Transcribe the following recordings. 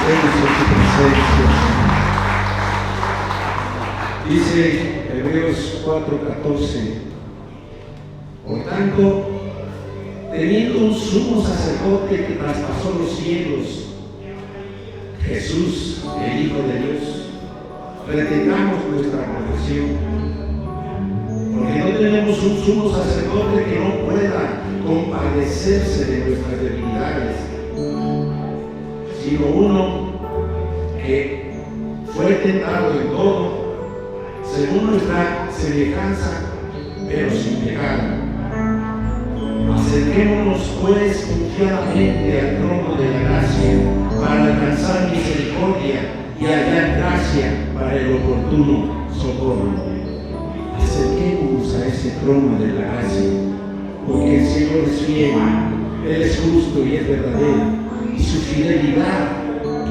en su presencia. Dice Hebreos 4:14: por tanto, teniendo un sumo sacerdote que traspasó los cielos, Jesús, el Hijo de Dios, retengamos nuestra confesión, porque no tenemos un sumo sacerdote que no pueda compadecerse de nuestras debilidades, sino uno que fue tentado en todo, según nuestra semejanza, pero sin pecado. Acerquémonos pues confiadamente al trono de la gracia para alcanzar misericordia y hallar gracia para el oportuno socorro. Acerquémonos a ese trono de la gracia, porque el Señor es fiel, Él es justo y es verdadero, y su fidelidad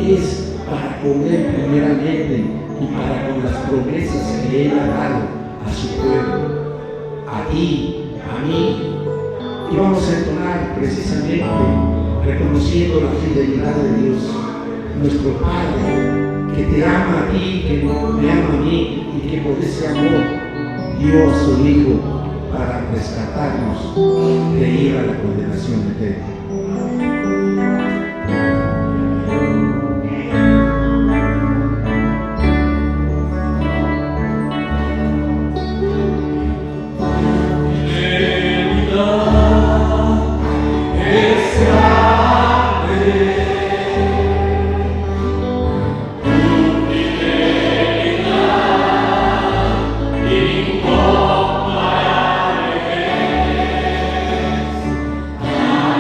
es para con Él primeramente y para con las promesas que Él ha dado a su pueblo, a ti, a mí. Y vamos a entonar precisamente reconociendo la fidelidad de Dios, nuestro Padre, que te ama a ti, que me ama a mí, y que por ese amor dio a su Hijo para rescatarnos de ir a la condenación eterna.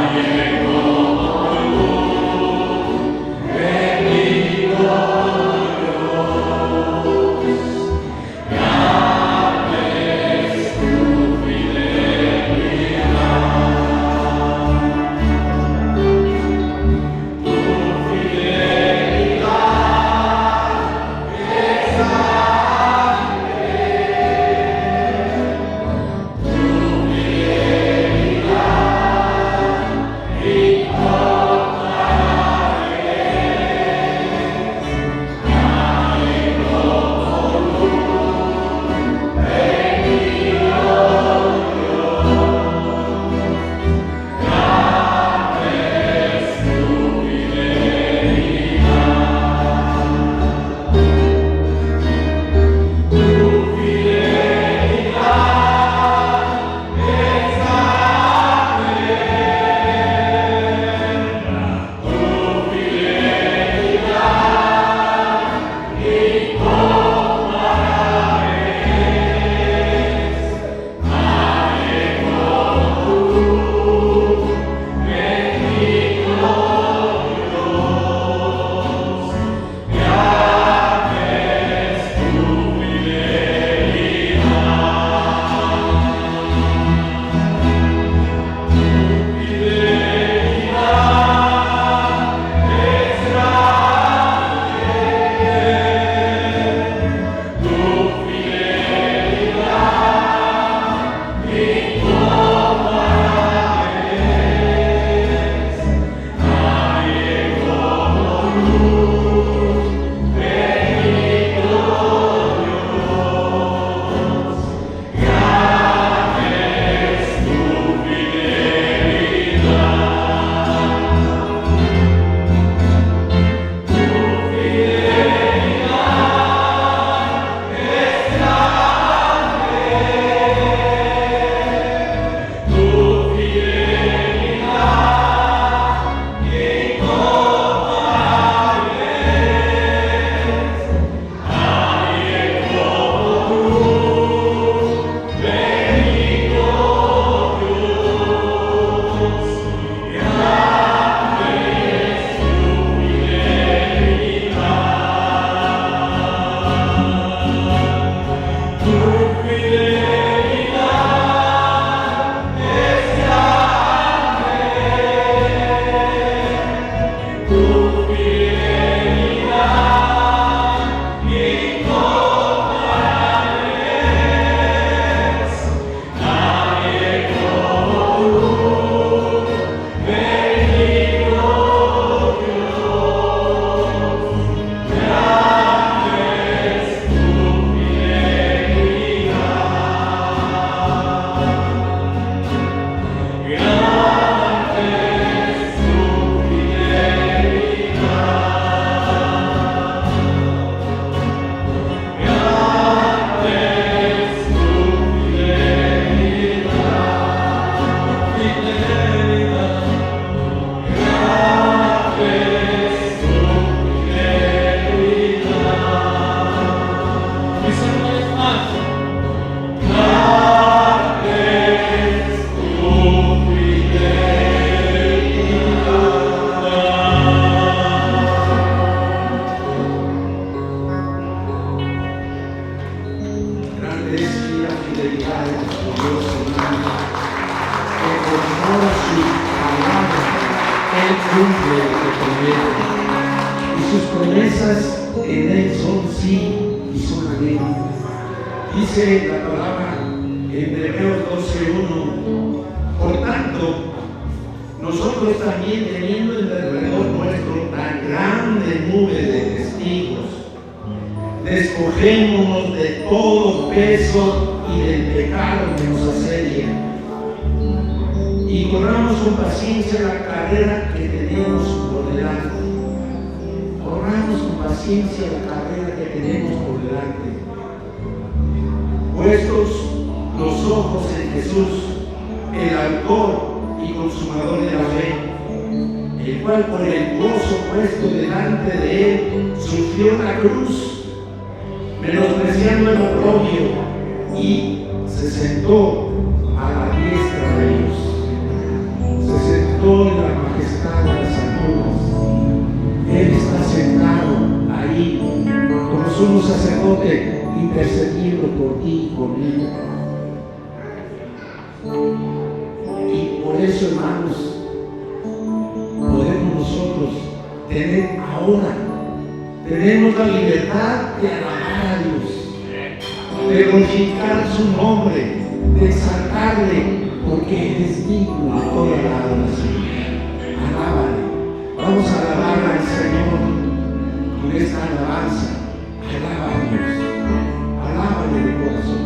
Amen. promesas en Él son sí y son amén. Dice la palabra en Hebreos 12:1: por tanto, nosotros también, teniendo en alrededor nuestro tan grande nube de testigos, despojémonos de todo peso y del pecado que nos asedia, y corramos con paciencia la carrera que tenemos por delante. Corramos con paciencia la carrera que tenemos por delante, puestos los ojos en Jesús, el autor y consumador de la fe, el cual por el gozo puesto delante de él sufrió la cruz, menospreciando el oprobio, y se sentó a la diestra de Dios. Se sentó en la majestad de las alturas. Él está sentado ahí como sumo sacerdote, intercediendo por ti y por mí. Y por eso, hermanos, podemos nosotros tener ahora, tenemos la libertad de alabar a Dios, de glorificar su nombre, de exaltarle, porque Él es digno de toda la adoración. Alábale. Vamos a alabar al Señor con esta alabanza. Alaba a Dios, alábale de corazón.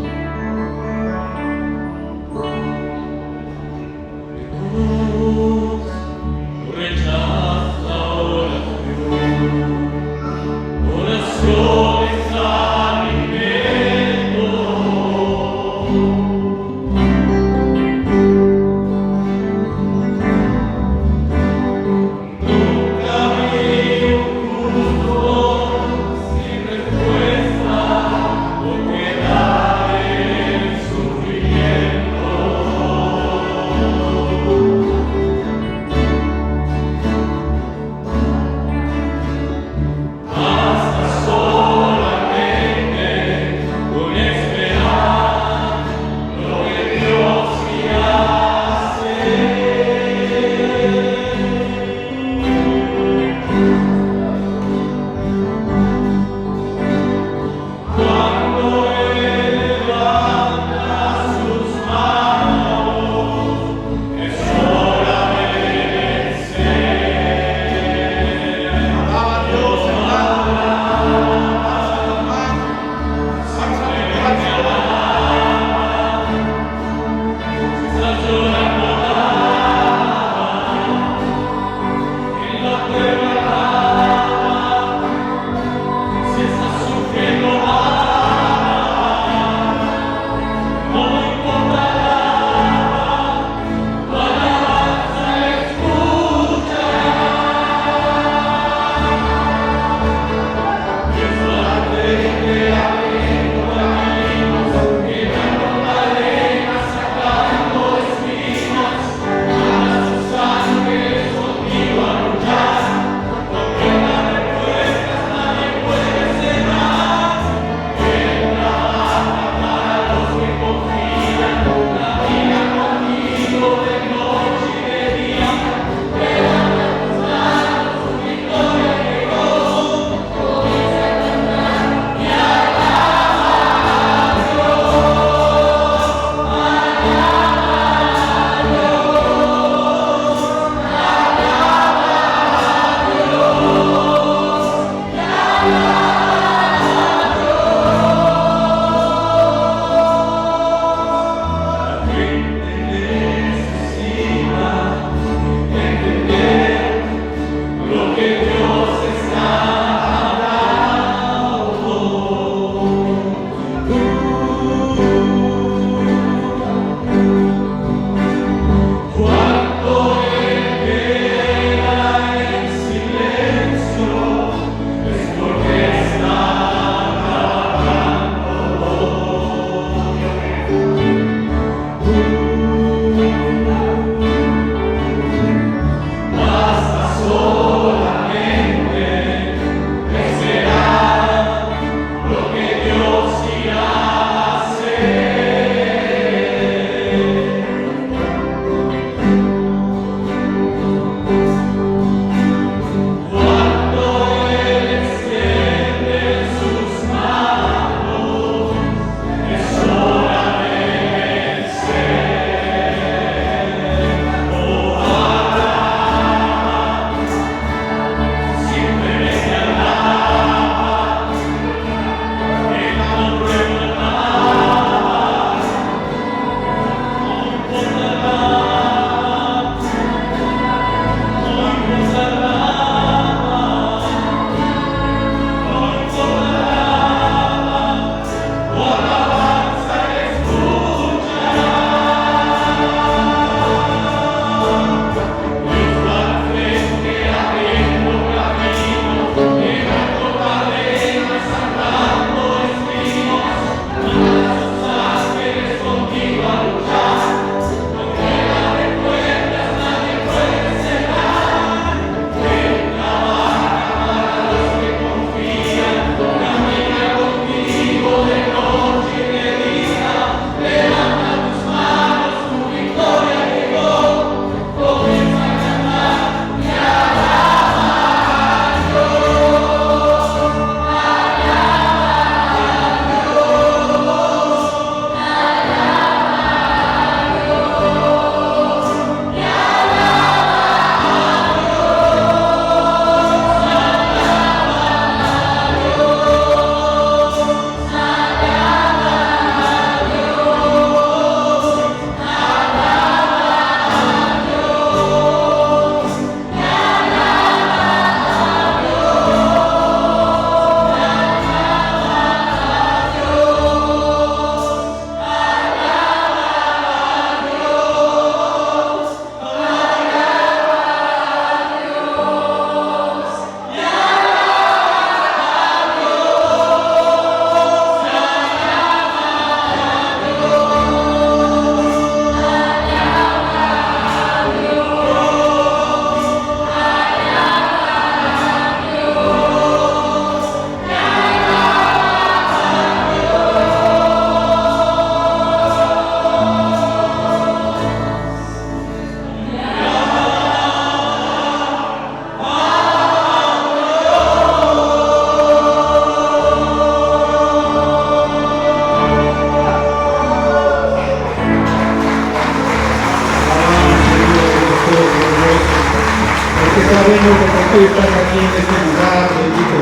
Nunca vi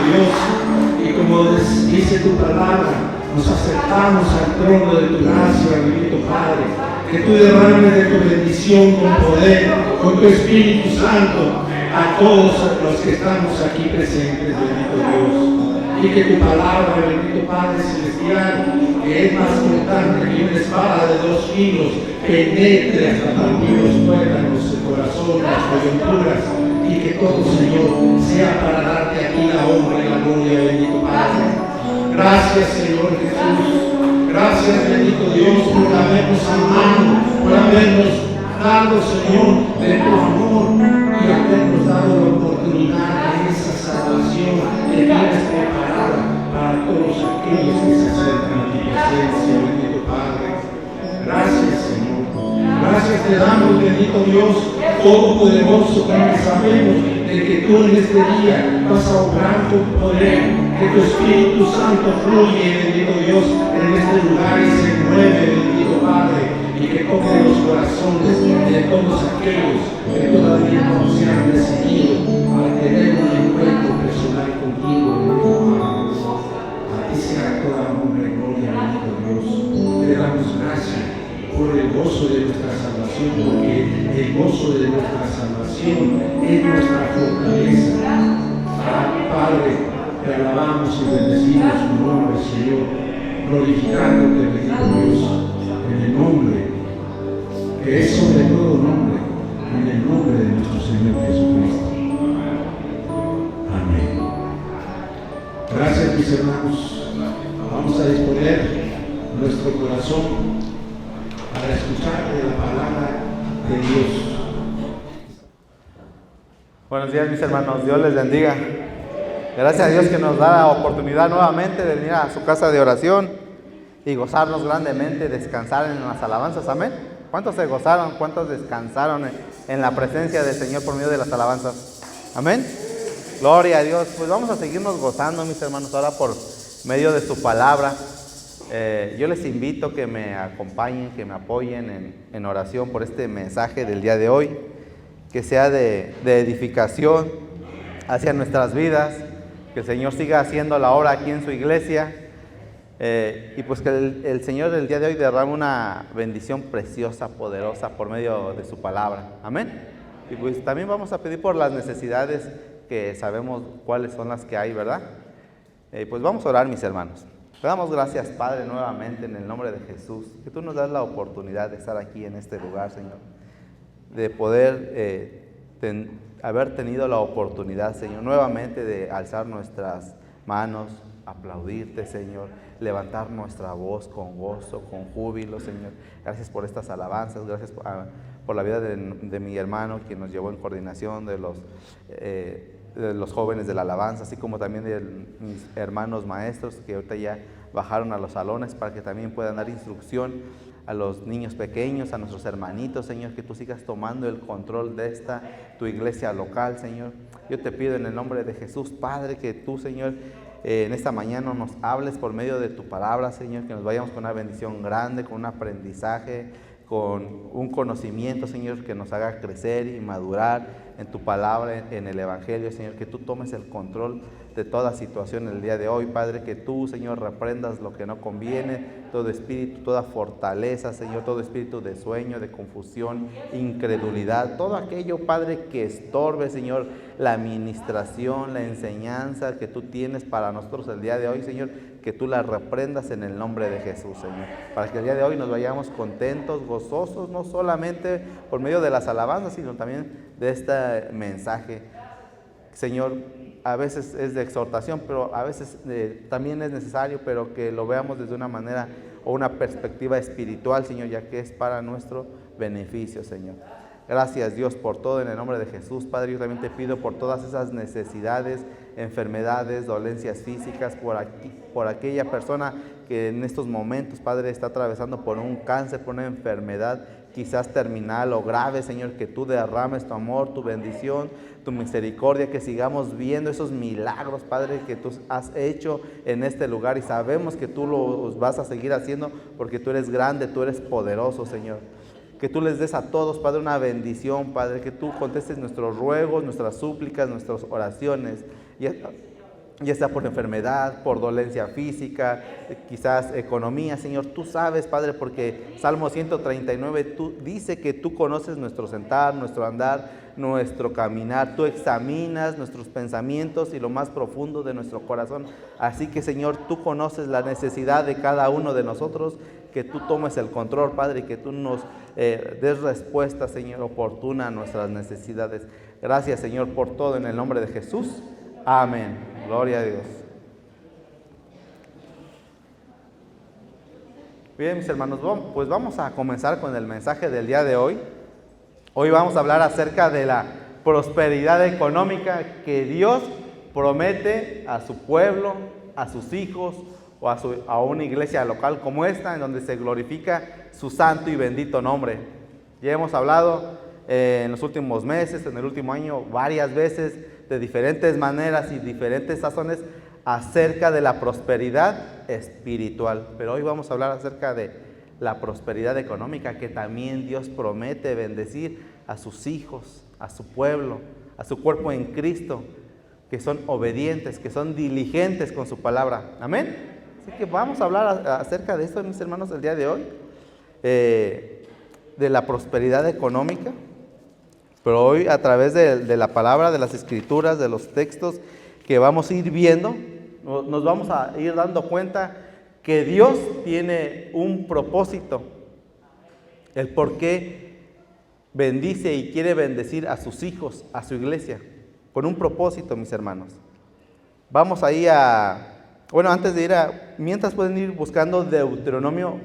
Dios. Y como dice tu palabra, nos acercamos al trono de tu gracia, bendito Padre. Que tú derrames de tu bendición con poder, con tu Espíritu Santo, a todos los que estamos aquí presentes, bendito Dios. Y que tu palabra, bendito Padre Celestial, que es más cortante que una espada de 2 filos, penetre hasta partir los tuétanos, el corazón, las coyunturas, y que todo, Señor, sea para darte a ti la honra y la gloria, bendito Padre. Gracias, Señor Jesús. Gracias, bendito Dios, por habernos amado, por habernos dado, Señor, de tu amor y habernos dado la oportunidad de esa salvación que tienes preparada para todos aquellos que se acercan a tu presencia, bendito Padre. Gracias, Señor. Gracias te damos, bendito Dios, Todopoderoso, porque sabemos de que tú en este día vas a obrar tu poder, que tu Espíritu Santo fluye, bendito Dios, en este lugar y se mueve, bendito Padre, y que toque los corazones de todos aquellos que todavía no se han decidido a tener un encuentro personal contigo, bendito Padre. A ti sea toda honra y gloria, bendito Dios. Te damos gracias por el gozo de nuestra salvación, porque el gozo de nuestra salvación es nuestra fortaleza. Padre, te alabamos y bendecimos tu nombre, Señor, glorificándote, bendito Dios, en el nombre, que es sobre todo nombre, en el nombre de nuestro Señor Jesucristo. Amén. Gracias, mis hermanos. Vamos a disponer nuestro corazón para escuchar de la palabra de Dios. Buenos días, mis hermanos, Dios les bendiga. Gracias a Dios que nos da la oportunidad nuevamente de venir a su casa de oración y gozarnos grandemente, descansar en las alabanzas, amén. ¿Cuántos se gozaron? ¿Cuántos descansaron en la presencia del Señor por medio de las alabanzas? Amén. Gloria a Dios. Pues vamos a seguirnos gozando, mis hermanos, ahora por medio de su palabra. Yo les invito que me acompañen, que me apoyen en oración por este mensaje del día de hoy, que sea de edificación hacia nuestras vidas, que el Señor siga haciendo la obra aquí en su iglesia, y pues que el Señor del día de hoy derrame una bendición preciosa, poderosa por medio de su palabra. Amén. Y pues también vamos a pedir por las necesidades que sabemos cuáles son las que hay, ¿verdad? Pues vamos a orar, mis hermanos. Te damos gracias, Padre, nuevamente en el nombre de Jesús, que tú nos das la oportunidad de estar aquí en este lugar, Señor, de poder haber tenido la oportunidad, Señor, nuevamente de alzar nuestras manos, aplaudirte, Señor, levantar nuestra voz con gozo, con júbilo, Señor. Gracias por estas alabanzas, gracias por la vida de mi hermano, quien nos llevó en coordinación de los jóvenes de la alabanza, así como también de mis hermanos maestros que ahorita ya bajaron a los salones para que también puedan dar instrucción a los niños pequeños, a nuestros hermanitos, Señor, que tú sigas tomando el control de tu iglesia local, Señor. Yo te pido en el nombre de Jesús, Padre, que tú, Señor, en esta mañana nos hables por medio de tu palabra, Señor, que nos vayamos con una bendición grande, con un aprendizaje, con un conocimiento, Señor, que nos haga crecer y madurar en tu palabra, en el Evangelio, Señor, que tú tomes el control de toda situación el día de hoy, Padre, que tú, Señor, reprendas lo que no conviene, todo espíritu, toda fortaleza, Señor, todo espíritu de sueño, de confusión, incredulidad, todo aquello, Padre, que estorbe, Señor, la administración, la enseñanza que tú tienes para nosotros el día de hoy, Señor, que tú la reprendas en el nombre de Jesús, Señor, para que el día de hoy nos vayamos contentos, gozosos, no solamente por medio de las alabanzas, sino también de este mensaje. Señor, a veces es de exhortación, pero a veces también es necesario, pero que lo veamos desde una manera o una perspectiva espiritual, Señor, ya que es para nuestro beneficio, Señor. Gracias, Dios, por todo en el nombre de Jesús, Padre. Yo también te pido por todas esas necesidades, enfermedades, dolencias físicas, por aquella persona que en estos momentos, Padre, está atravesando por un cáncer, por una enfermedad quizás terminal o grave, Señor, que tú derrames tu amor, tu bendición, tu misericordia, que sigamos viendo esos milagros, Padre, que tú has hecho en este lugar, y sabemos que tú los vas a seguir haciendo porque tú eres grande, tú eres poderoso, Señor. Que tú les des a todos, Padre, una bendición, Padre, que tú contestes nuestros ruegos, nuestras súplicas, nuestras oraciones, ya sea por enfermedad, por dolencia física, quizás economía, Señor, tú sabes, Padre, porque Salmo 139 dice que tú conoces nuestro sentar, nuestro andar, nuestro caminar, tú examinas nuestros pensamientos y lo más profundo de nuestro corazón. Así que, Señor, tú conoces la necesidad de cada uno de nosotros, que tú tomes el control, Padre, y que tú nos des respuesta, Señor, oportuna a nuestras necesidades. Gracias, Señor, por todo en el nombre de Jesús. Amén. Gloria a Dios. Bien, mis hermanos, pues vamos a comenzar con el mensaje del día de hoy. Hoy vamos a hablar acerca de la prosperidad económica que Dios promete a su pueblo, a sus hijos o a una iglesia local como esta, en donde se glorifica su santo y bendito nombre. Ya hemos hablado en los últimos meses, en el último año, varias veces, de diferentes maneras y diferentes sazones, acerca de la prosperidad espiritual. Pero hoy vamos a hablar acerca de la prosperidad económica que también Dios promete bendecir a sus hijos, a su pueblo, a su cuerpo en Cristo, que son obedientes, que son diligentes con su palabra. Amén. Así que vamos a hablar acerca de esto, mis hermanos, el día de hoy, de la prosperidad económica. Pero hoy, a través de la palabra, de las escrituras, de los textos que vamos a ir viendo, nos vamos a ir dando cuenta que Dios tiene un propósito, el por qué bendice y quiere bendecir a sus hijos, a su iglesia, con un propósito, mis hermanos. Vamos ahí antes de ir mientras pueden ir buscando Deuteronomio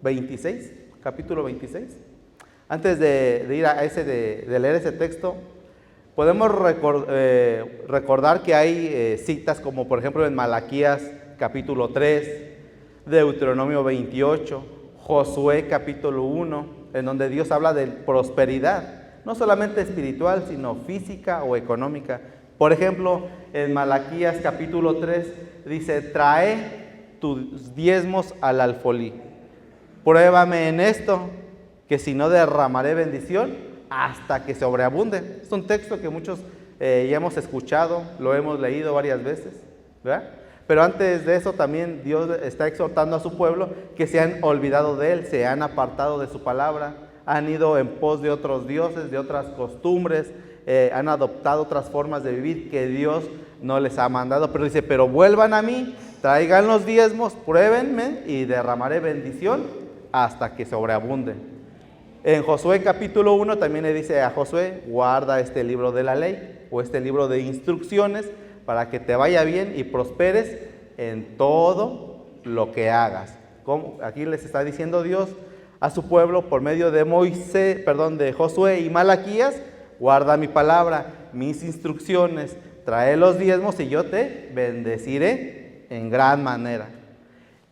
26, capítulo 26. Antes de ir de leer ese texto, podemos recordar que hay citas como por ejemplo en Malaquías capítulo 3, Deuteronomio 28, Josué capítulo 1, en donde Dios habla de prosperidad, no solamente espiritual, sino física o económica. Por ejemplo, en Malaquías capítulo 3 dice: trae tus diezmos al alfolí, pruébame en esto, que si no derramaré bendición hasta que sobreabunde. Es un texto que muchos ya hemos escuchado, lo hemos leído varias veces, ¿verdad? Pero antes de eso también Dios está exhortando a su pueblo que se han olvidado de Él, se han apartado de su palabra, han ido en pos de otros dioses, de otras costumbres, han adoptado otras formas de vivir que Dios no les ha mandado. Pero dice: pero vuelvan a mí, traigan los diezmos, pruébenme y derramaré bendición hasta que sobreabunde. En Josué capítulo 1 también le dice a Josué: guarda este libro de la ley o este libro de instrucciones para que te vaya bien y prosperes en todo lo que hagas. Aquí les está diciendo Dios a su pueblo por medio de de Josué y Malaquías: guarda mi palabra, mis instrucciones, trae los diezmos y yo te bendeciré en gran manera.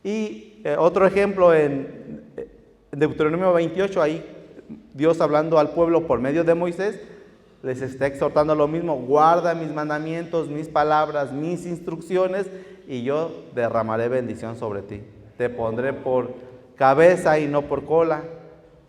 Y otro ejemplo en Deuteronomio 28, ahí Dios hablando al pueblo por medio de Moisés, les está exhortando lo mismo: guarda mis mandamientos, mis palabras, mis instrucciones, y yo derramaré bendición sobre ti. Te pondré por cabeza y no por cola.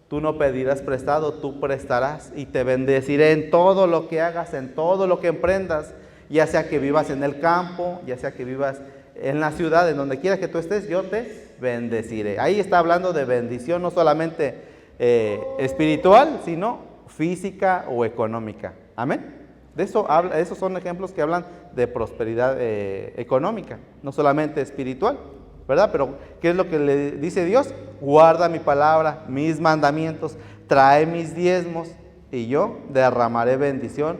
Tú no pedirás prestado, tú prestarás, y te bendeciré en todo lo que hagas, en todo lo que emprendas, ya sea que vivas en el campo, ya sea que vivas en la ciudad, en donde quiera que tú estés, yo te bendeciré. Ahí está hablando de bendición, no solamente espiritual, sino física o económica. Amén. De eso habla, esos son ejemplos que hablan de prosperidad económica, no solamente espiritual, ¿verdad? Pero ¿qué es lo que le dice Dios? Guarda mi palabra, mis mandamientos, trae mis diezmos y yo derramaré bendición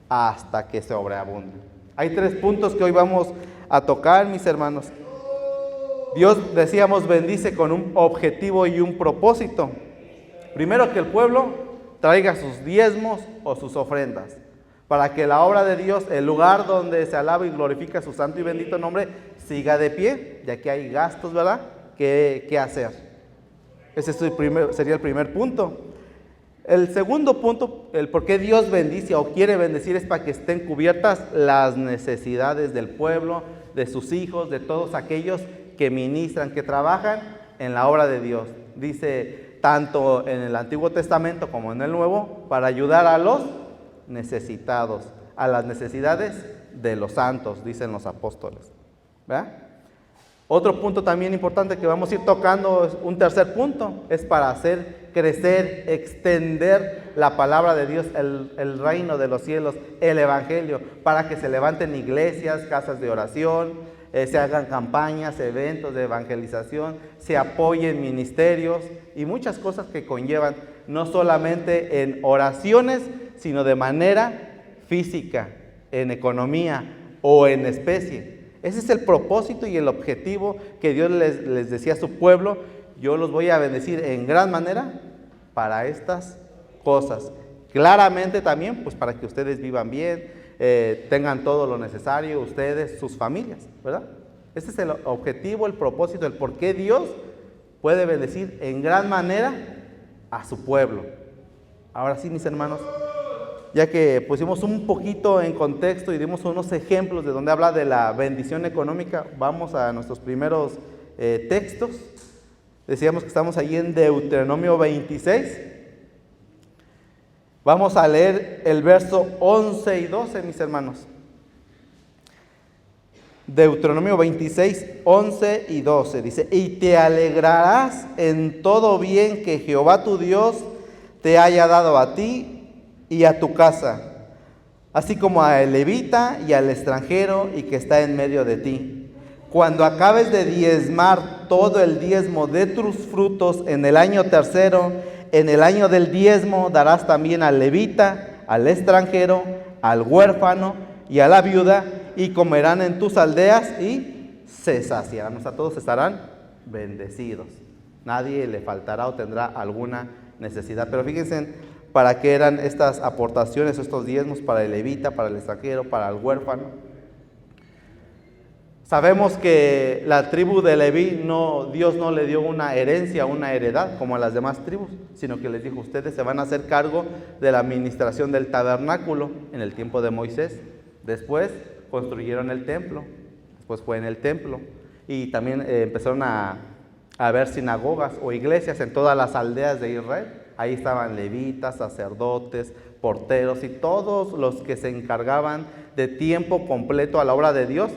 hasta que sobreabunde. Hay 3 puntos que hoy vamos a tocar, mis hermanos. Dios, decíamos, bendice con un objetivo y un propósito. Primero, que el pueblo traiga sus diezmos o sus ofrendas, para que la obra de Dios, el lugar donde se alaba y glorifica su santo y bendito nombre, siga de pie, ya que hay gastos, ¿verdad?, que hacer. Ese sería el primer punto. El segundo punto, el por qué Dios bendice o quiere bendecir, es para que estén cubiertas las necesidades del pueblo, de sus hijos, de todos aquellos que ministran, que trabajan en la obra de Dios. Dice tanto en el Antiguo Testamento como en el Nuevo, para ayudar a los necesitados, a las necesidades de los santos, dicen los apóstoles. ¿Verdad? Otro punto también importante que vamos a ir tocando, un tercer punto, es para hacer crecer, extender la palabra de Dios, el reino de los cielos, el evangelio, para que se levanten iglesias, casas de oración, se hagan campañas, eventos de evangelización, se apoyen ministerios y muchas cosas que conllevan, no solamente en oraciones, sino de manera física, en economía o en especie. Ese es el propósito y el objetivo que Dios les decía a su pueblo: yo los voy a bendecir en gran manera para estas cosas. Claramente también, pues para que ustedes vivan bien, tengan todo lo necesario, ustedes, sus familias, ¿verdad? Ese es el objetivo, el propósito, el por qué Dios puede bendecir en gran manera a su pueblo. Ahora sí, mis hermanos, ya que pusimos un poquito en contexto y dimos unos ejemplos de donde habla de la bendición económica, vamos a nuestros primeros textos. Decíamos que estamos ahí en Deuteronomio 26. Vamos a leer el verso 11 y 12, mis hermanos. Deuteronomio 26, 11 y 12. Dice: y te alegrarás en todo bien que Jehová tu Dios te haya dado a ti y a tu casa, así como al levita y al extranjero y que está en medio de ti. Cuando acabes de diezmar todo el diezmo de tus frutos en el año tercero, en el año del diezmo darás también al levita, al extranjero, al huérfano y a la viuda, y comerán en tus aldeas y se saciarán. O sea, todos estarán bendecidos. Nadie le faltará o tendrá alguna necesidad. Pero fíjense para qué eran estas aportaciones, estos diezmos: para el levita, para el extranjero, para el huérfano. Sabemos que la tribu de Leví, Dios no le dio una herencia, una heredad como a las demás tribus, sino que les dijo: ustedes se van a hacer cargo de la administración del tabernáculo en el tiempo de Moisés. Después construyeron el templo, después fue en el templo, y también empezaron a haber sinagogas o iglesias en todas las aldeas de Israel. Ahí estaban levitas, sacerdotes, porteros y todos los que se encargaban de tiempo completo a la obra de Dios.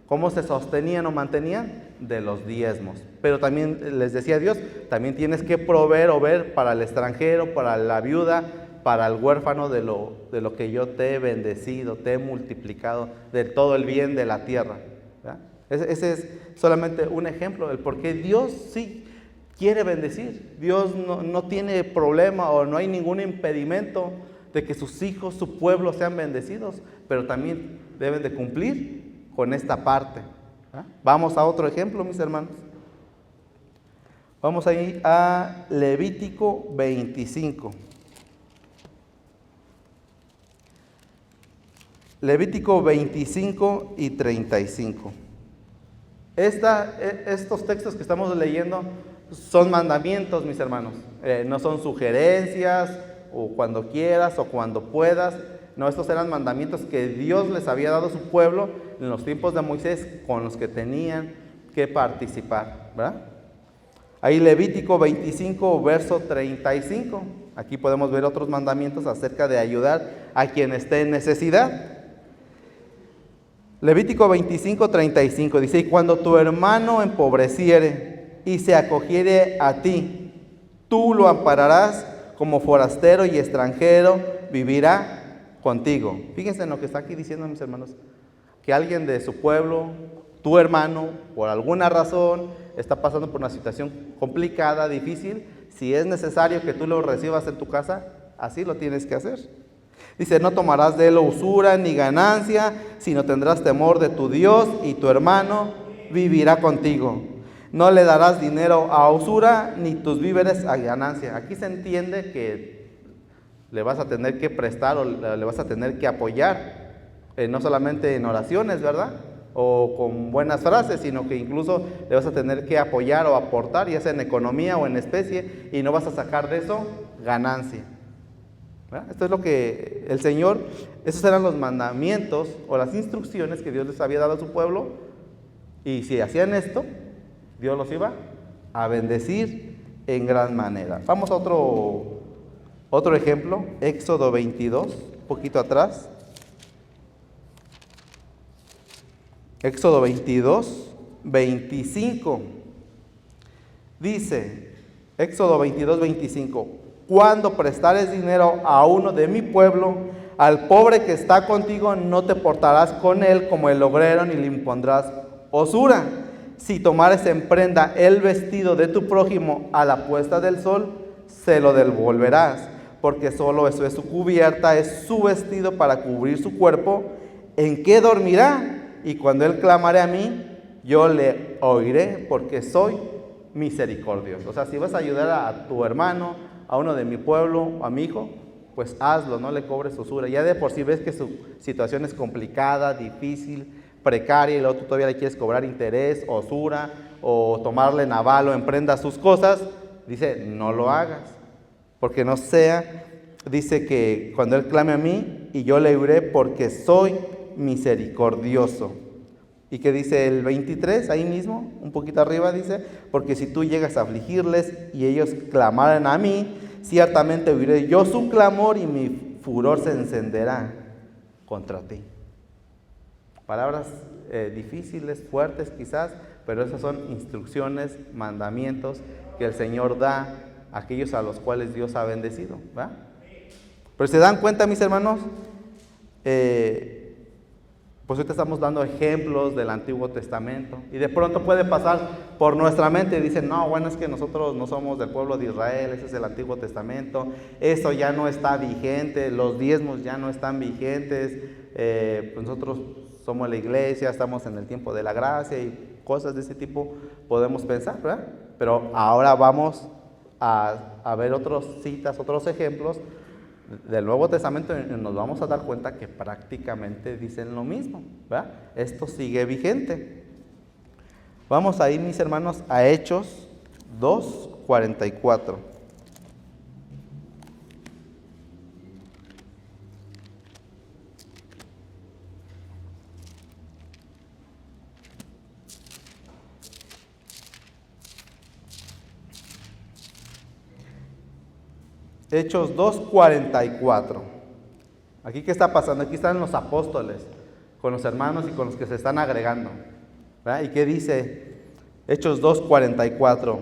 ¿Cómo se sostenían o mantenían? De los diezmos. Pero también les decía Dios: también tienes que proveer o ver para el extranjero, para la viuda, para el huérfano de lo que yo te he bendecido, te he multiplicado, de todo el bien de la tierra. ¿Verdad? Ese es solamente un ejemplo del por qué Dios sí quiere bendecir. Dios no tiene problema o no hay ningún impedimento de que sus hijos, su pueblo sean bendecidos, pero también deben de cumplir con esta parte. Vamos a otro ejemplo, mis hermanos. Vamos a ir a Levítico 25. Levítico 25 y 35. Estos textos que estamos leyendo son mandamientos, mis hermanos. No son sugerencias o cuando quieras o cuando puedas. No, estos eran mandamientos que Dios les había dado a su pueblo en los tiempos de Moisés, con los que tenían que participar, ¿verdad? Ahí Levítico 25, verso 35. Aquí podemos ver otros mandamientos acerca de ayudar a quien esté en necesidad. Levítico 25, 35 dice: y cuando tu hermano empobreciere y se acogiere a ti, tú lo ampararás como forastero y extranjero, vivirá contigo. Fíjense en lo que está aquí diciendo, mis hermanos, que alguien de su pueblo, tu hermano, por alguna razón está pasando por una situación complicada, difícil. Si es necesario que tú lo recibas en tu casa, así lo tienes que hacer. Dice: no tomarás de él usura ni ganancia, sino tendrás temor de tu Dios, y tu hermano vivirá contigo. No le darás dinero a usura, ni tus víveres a ganancia. Aquí se entiende que le vas a tener que prestar o le vas a tener que apoyar, no solamente en oraciones, ¿verdad?, o con buenas frases, sino que incluso le vas a tener que apoyar o aportar, ya sea en economía o en especie, y no vas a sacar de eso ganancia. ¿Verdad? Esto es lo que el Señor, esos eran los mandamientos o las instrucciones que Dios les había dado a su pueblo, y si hacían esto, Dios los iba a bendecir en gran manera. Vamos a otro ejemplo, Éxodo 22, un poquito atrás. Éxodo 22, 25. Dice, Éxodo 22, 25. Cuando prestares dinero a uno de mi pueblo, al pobre que está contigo, no te portarás con él como el logrero, ni le impondrás usura. Si tomares en prenda el vestido de tu prójimo a la puesta del sol, se lo devolverás, porque solo eso es su cubierta, es su vestido para cubrir su cuerpo. ¿En qué dormirá? Y cuando él clamare a mí, yo le oiré, porque soy misericordioso. O sea, si vas a ayudar a tu hermano, a uno de mi pueblo, a mi hijo, pues hazlo, no le cobres usura. Ya de por sí ves que su situación es complicada, difícil, precaria, y luego tú todavía le quieres cobrar interés, usura, o tomarle en avalo, en prenda sus cosas, dice, no lo hagas, porque no sea, dice que cuando él clame a mí, y yo le oiré, porque soy misericordioso. ¿Y qué dice el 23? Ahí mismo, un poquito arriba dice, porque si tú llegas a afligirles y ellos clamaran a mí, ciertamente oiré yo su clamor y mi furor se encenderá contra ti. Palabras difíciles, fuertes quizás, pero esas son instrucciones, mandamientos que el Señor da a aquellos a los cuales Dios ha bendecido, ¿verdad? Pero se dan cuenta, mis hermanos, pues ahorita estamos dando ejemplos del Antiguo Testamento y de pronto puede pasar por nuestra mente y dicen, no, bueno, es que nosotros no somos del pueblo de Israel, ese es el Antiguo Testamento, eso ya no está vigente, los diezmos ya no están vigentes, pues nosotros somos la iglesia, estamos en el tiempo de la gracia y cosas de ese tipo podemos pensar, ¿verdad? Pero ahora vamos a ver otras citas, otros ejemplos del Nuevo Testamento y nos vamos a dar cuenta que prácticamente dicen lo mismo, ¿verdad? Esto sigue vigente. Vamos a ir, mis hermanos, a Hechos 2:44. Hechos 2:44. Aquí, ¿qué está pasando? Aquí están los apóstoles con los hermanos y con los que se están agregando, ¿verdad? ¿Y qué dice Hechos 2:44?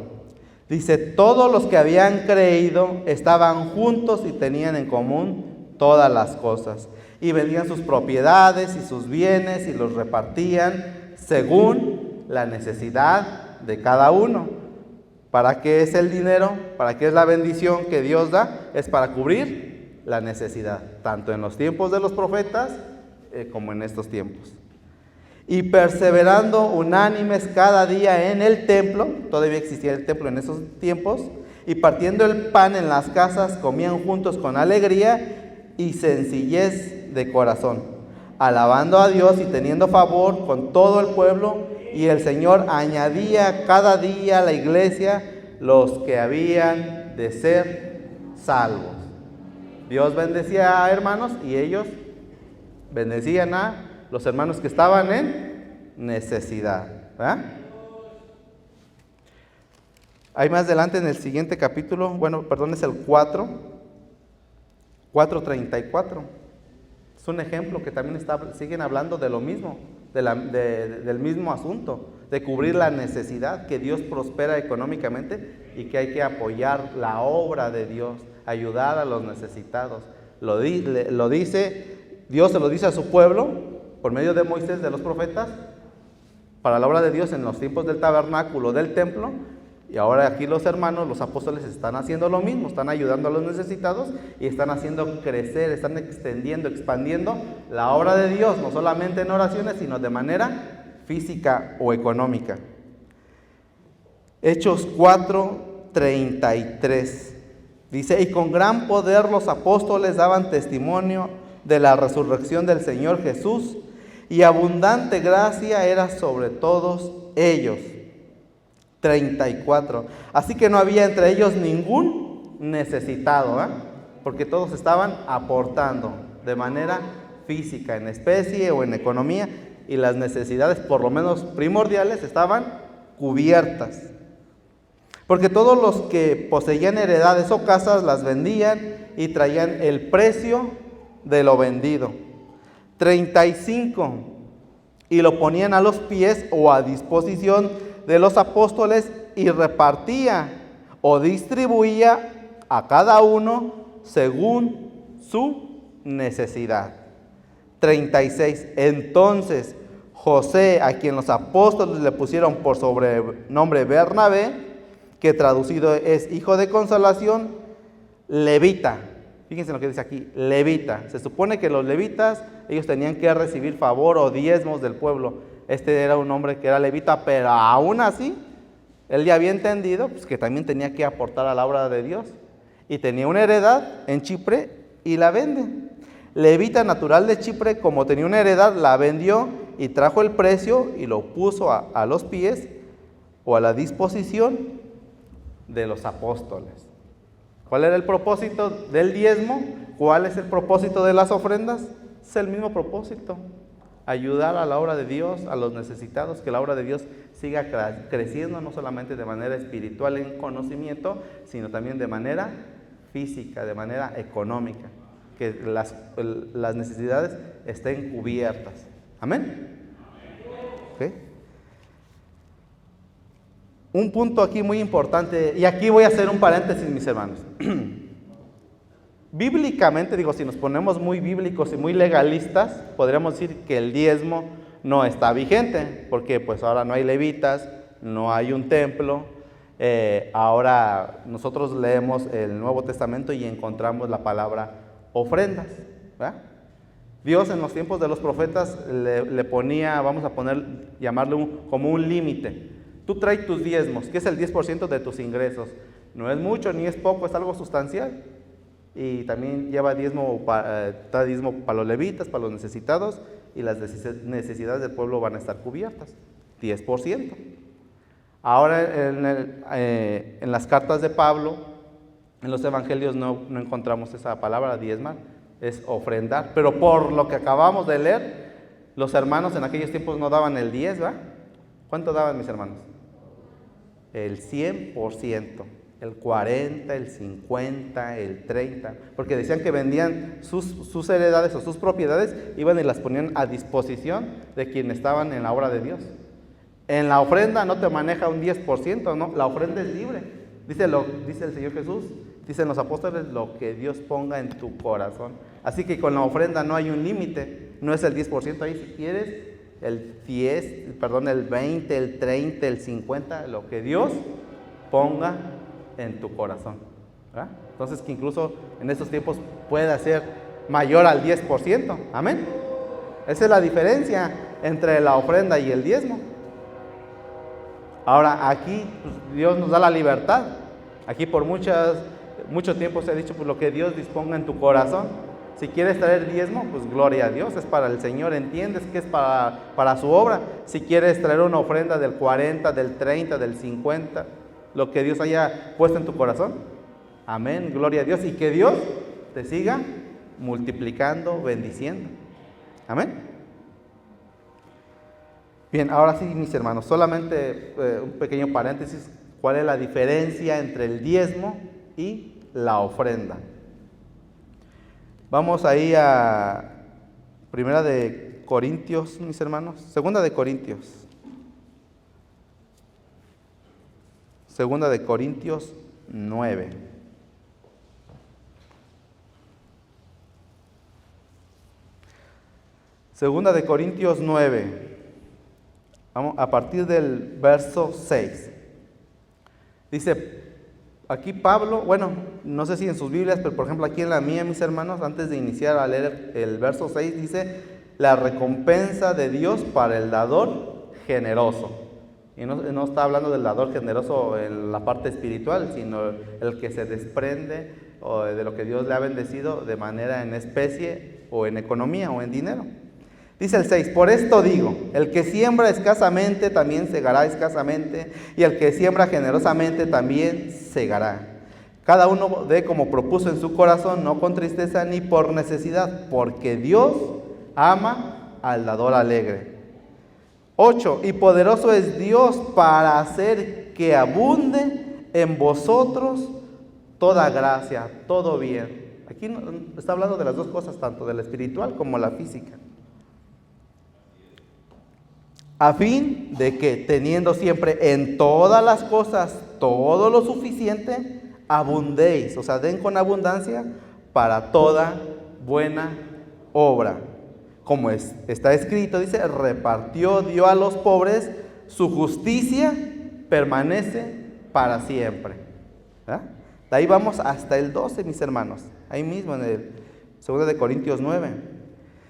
Dice, todos los que habían creído estaban juntos y tenían en común todas las cosas. Y vendían sus propiedades y sus bienes y los repartían según la necesidad de cada uno. ¿Para qué es el dinero? ¿Para qué es la bendición que Dios da? Es para cubrir la necesidad, tanto en los tiempos de los profetas como en estos tiempos. Y perseverando unánimes cada día en el templo, todavía existía el templo en esos tiempos, y partiendo el pan en las casas, comían juntos con alegría y sencillez de corazón, alabando a Dios y teniendo favor con todo el pueblo. Y el Señor añadía cada día a la iglesia los que habían de ser salvos. Dios bendecía a hermanos y ellos bendecían a los hermanos que estaban en necesidad, ¿verdad? Hay más adelante en el siguiente capítulo, es el 4:34. Es un ejemplo que también siguen hablando de lo mismo, del mismo asunto, de cubrir la necesidad, que Dios prospera económicamente y que hay que apoyar la obra de Dios, ayudar a los necesitados. Dios se lo dice a su pueblo por medio de Moisés, de los profetas, para la obra de Dios en los tiempos del tabernáculo, del templo. Y ahora aquí los hermanos, los apóstoles están haciendo lo mismo, están ayudando a los necesitados y están haciendo crecer, están extendiendo, expandiendo la obra de Dios, no solamente en oraciones, sino de manera física o económica. Hechos 4:33 dice, y con gran poder los apóstoles daban testimonio de la resurrección del Señor Jesús, y abundante gracia era sobre todos ellos. 34. Así que no había entre ellos ningún necesitado, porque todos estaban aportando de manera física, en especie o en economía, y las necesidades, por lo menos primordiales, estaban cubiertas. Porque todos los que poseían heredades o casas las vendían y traían el precio de lo vendido. 35. y lo ponían a los pies o a disposición de los apóstoles y repartía o distribuía a cada uno según su necesidad. 36. Entonces José, a quien los apóstoles le pusieron por sobrenombre Bernabé, que traducido es hijo de consolación, levita. Fíjense lo que dice aquí, levita. Se supone que los levitas, ellos tenían que recibir favor o diezmos del pueblo. Este era un hombre que era levita, pero aún así, él ya había entendido pues, que también tenía que aportar a la obra de Dios. Y tenía una heredad en Chipre y la vende. Levita natural de Chipre, como tenía una heredad, la vendió y trajo el precio y lo puso a los pies o a la disposición de los apóstoles. ¿Cuál era el propósito del diezmo? ¿Cuál es el propósito de las ofrendas? Es el mismo propósito. Ayudar a la obra de Dios, a los necesitados, que la obra de Dios siga creciendo, no solamente de manera espiritual en conocimiento, sino también de manera física, de manera económica, que las necesidades estén cubiertas. Amén. ¿Okay? Un punto aquí muy importante, y aquí voy a hacer un paréntesis, mis hermanos. Bíblicamente, si nos ponemos muy bíblicos y muy legalistas, podríamos decir que el diezmo no está vigente, porque pues ahora no hay levitas, no hay un templo. Ahora nosotros leemos el Nuevo Testamento y encontramos la palabra ofrendas, ¿verdad? Dios en los tiempos de los profetas le ponía, vamos a llamarle como un límite. Tú traes tus diezmos, que es el 10% de tus ingresos. No es mucho ni es poco, es algo sustancial. Y también lleva diezmo para los levitas, para los necesitados, y las necesidades del pueblo van a estar cubiertas. 10%. Ahora en las cartas de Pablo, en los evangelios no encontramos esa palabra diezmar, es ofrendar. Pero por lo que acabamos de leer, los hermanos en aquellos tiempos no daban el 10, ¿verdad? ¿Cuánto daban mis hermanos? El 100%, el 40, el 50, el 30, porque decían que vendían sus heredades o sus propiedades, iban y las ponían a disposición de quienes estaban en la obra de Dios. En la ofrenda no te maneja un 10%, ¿no? La ofrenda es libre. Dice el Señor Jesús, dicen los apóstoles, lo que Dios ponga en tu corazón. Así que con la ofrenda no hay un límite, no es el 10% ahí, si quieres el 20, el 30, el 50, lo que Dios ponga en tu corazón, ¿verdad? Entonces que incluso en estos tiempos pueda ser mayor al 10%, amén. Esa es la diferencia entre la ofrenda y el diezmo. Ahora aquí pues, Dios nos da la libertad. Aquí por mucho tiempo se ha dicho pues lo que Dios disponga en tu corazón. Si quieres traer diezmo, pues gloria a Dios, es para el Señor, entiendes que es para su obra. Si quieres traer una ofrenda del 40, del 30, del 50, lo que Dios haya puesto en tu corazón, amén, gloria a Dios, y que Dios te siga multiplicando, bendiciendo, amén. Bien, ahora sí, mis hermanos, solamente un pequeño paréntesis, ¿cuál es la diferencia entre el diezmo y la ofrenda? Vamos ahí a Primera de Corintios, mis hermanos. Segunda de Corintios 9. Segunda de Corintios 9. Vamos a partir del verso 6. Dice aquí Pablo, bueno, no sé si en sus Biblias, pero por ejemplo aquí en la mía, mis hermanos, antes de iniciar a leer el verso 6, dice, la recompensa de Dios para el dador generoso. Y no está hablando del dador generoso en la parte espiritual, sino el que se desprende de lo que Dios le ha bendecido de manera en especie o en economía o en dinero. Dice el 6, por esto digo, el que siembra escasamente también segará escasamente, y el que siembra generosamente también segará. Cada uno dé como propuso en su corazón, no con tristeza ni por necesidad, porque Dios ama al dador alegre. 8, y poderoso es Dios para hacer que abunde en vosotros toda gracia, todo bien. Aquí está hablando de las dos cosas, tanto de la espiritual como la física. a fin de que, teniendo siempre en todas las cosas todo lo suficiente, abundéis, o sea, den con abundancia para toda buena obra. Como está escrito, dice, repartió, dio a los pobres, su justicia permanece para siempre. ¿Verdad? De ahí vamos hasta el 12, mis hermanos, ahí mismo en el 2 de Corintios 9.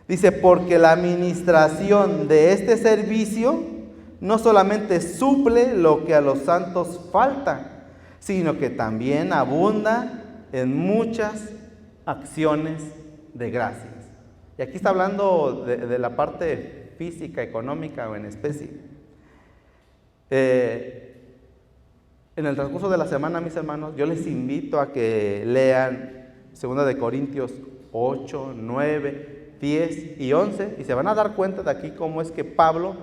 Dice, porque la administración de este servicio no solamente suple lo que a los santos falta, sino que también abunda en muchas acciones de gracias. Y aquí está hablando de la parte física, económica o en especie. En el transcurso de la semana, mis hermanos, yo les invito a que lean 2 de Corintios 8, 9, 10 y 11 y se van a dar cuenta de aquí cómo es que Pablo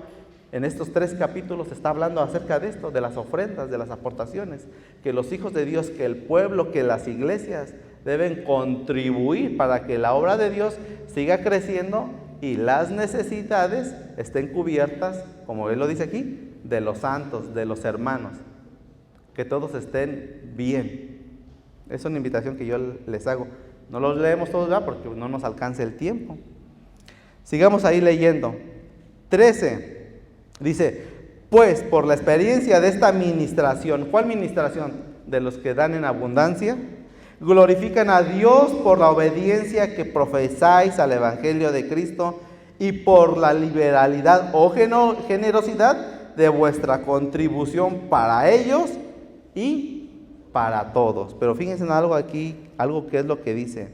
en estos 3 capítulos está hablando acerca de esto, de las ofrendas, de las aportaciones, que los hijos de Dios, que el pueblo, que las iglesias deben contribuir para que la obra de Dios siga creciendo y las necesidades estén cubiertas, como él lo dice aquí, de los santos, de los hermanos, que todos estén bien. Es una invitación que yo les hago. No los leemos todos ya porque no nos alcanza el tiempo. Sigamos ahí leyendo. 13. Dice, pues por la experiencia de esta administración, ¿cuál administración? De los que dan en abundancia, glorifican a Dios por la obediencia que profesáis al Evangelio de Cristo y por la liberalidad o generosidad de vuestra contribución para ellos y para todos. Pero fíjense en algo aquí, algo que es lo que dice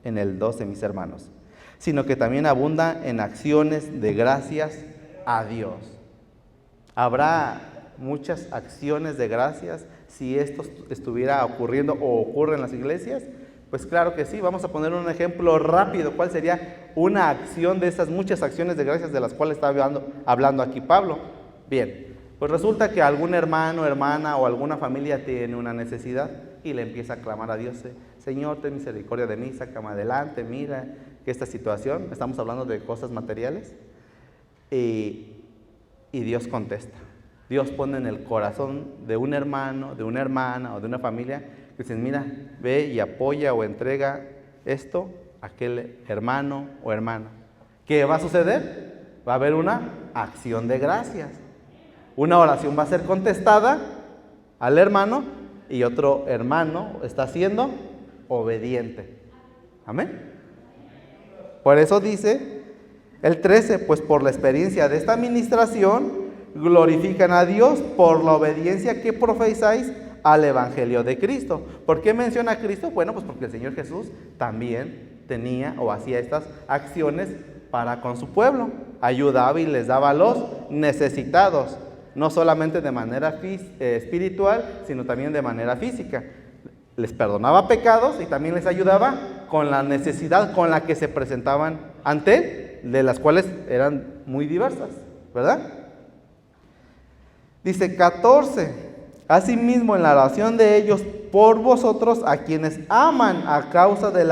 en el 12, mis hermanos, sino que también abunda en acciones de gracias a Dios. Habrá muchas acciones de gracias si esto estuviera ocurriendo o ocurre en las iglesias. Pues claro que sí. Vamos a poner un ejemplo rápido. ¿Cuál sería una acción de esas muchas acciones de gracias de las cuales está hablando aquí Pablo? Bien, pues resulta que algún hermano, hermana o alguna familia tiene una necesidad y le empieza a clamar a Dios: Señor, ten misericordia de mí, sácame adelante, mira que esta situación, estamos hablando de cosas materiales, y Dios contesta. Dios pone en el corazón de un hermano, de una hermana o de una familia que dicen: mira, ve y apoya o entrega esto a aquel hermano o hermana. ¿Qué va a suceder? Va a haber una acción de gracias. Una oración va a ser contestada al hermano y otro hermano está siendo obediente. Amén. Por eso dice el 13, pues por la experiencia de esta administración glorifican a Dios por la obediencia que profesáis al Evangelio de Cristo. ¿Por qué menciona a Cristo? Bueno, pues porque el Señor Jesús también tenía o hacía estas acciones para con su pueblo. Ayudaba y les daba a los necesitados, no solamente de manera espiritual, sino también de manera física. Les perdonaba pecados y también les ayudaba con la necesidad con la que se presentaban ante él, de las cuales eran muy diversas, ¿verdad? Dice 14, asimismo en la oración de ellos por vosotros, a quienes aman a causa de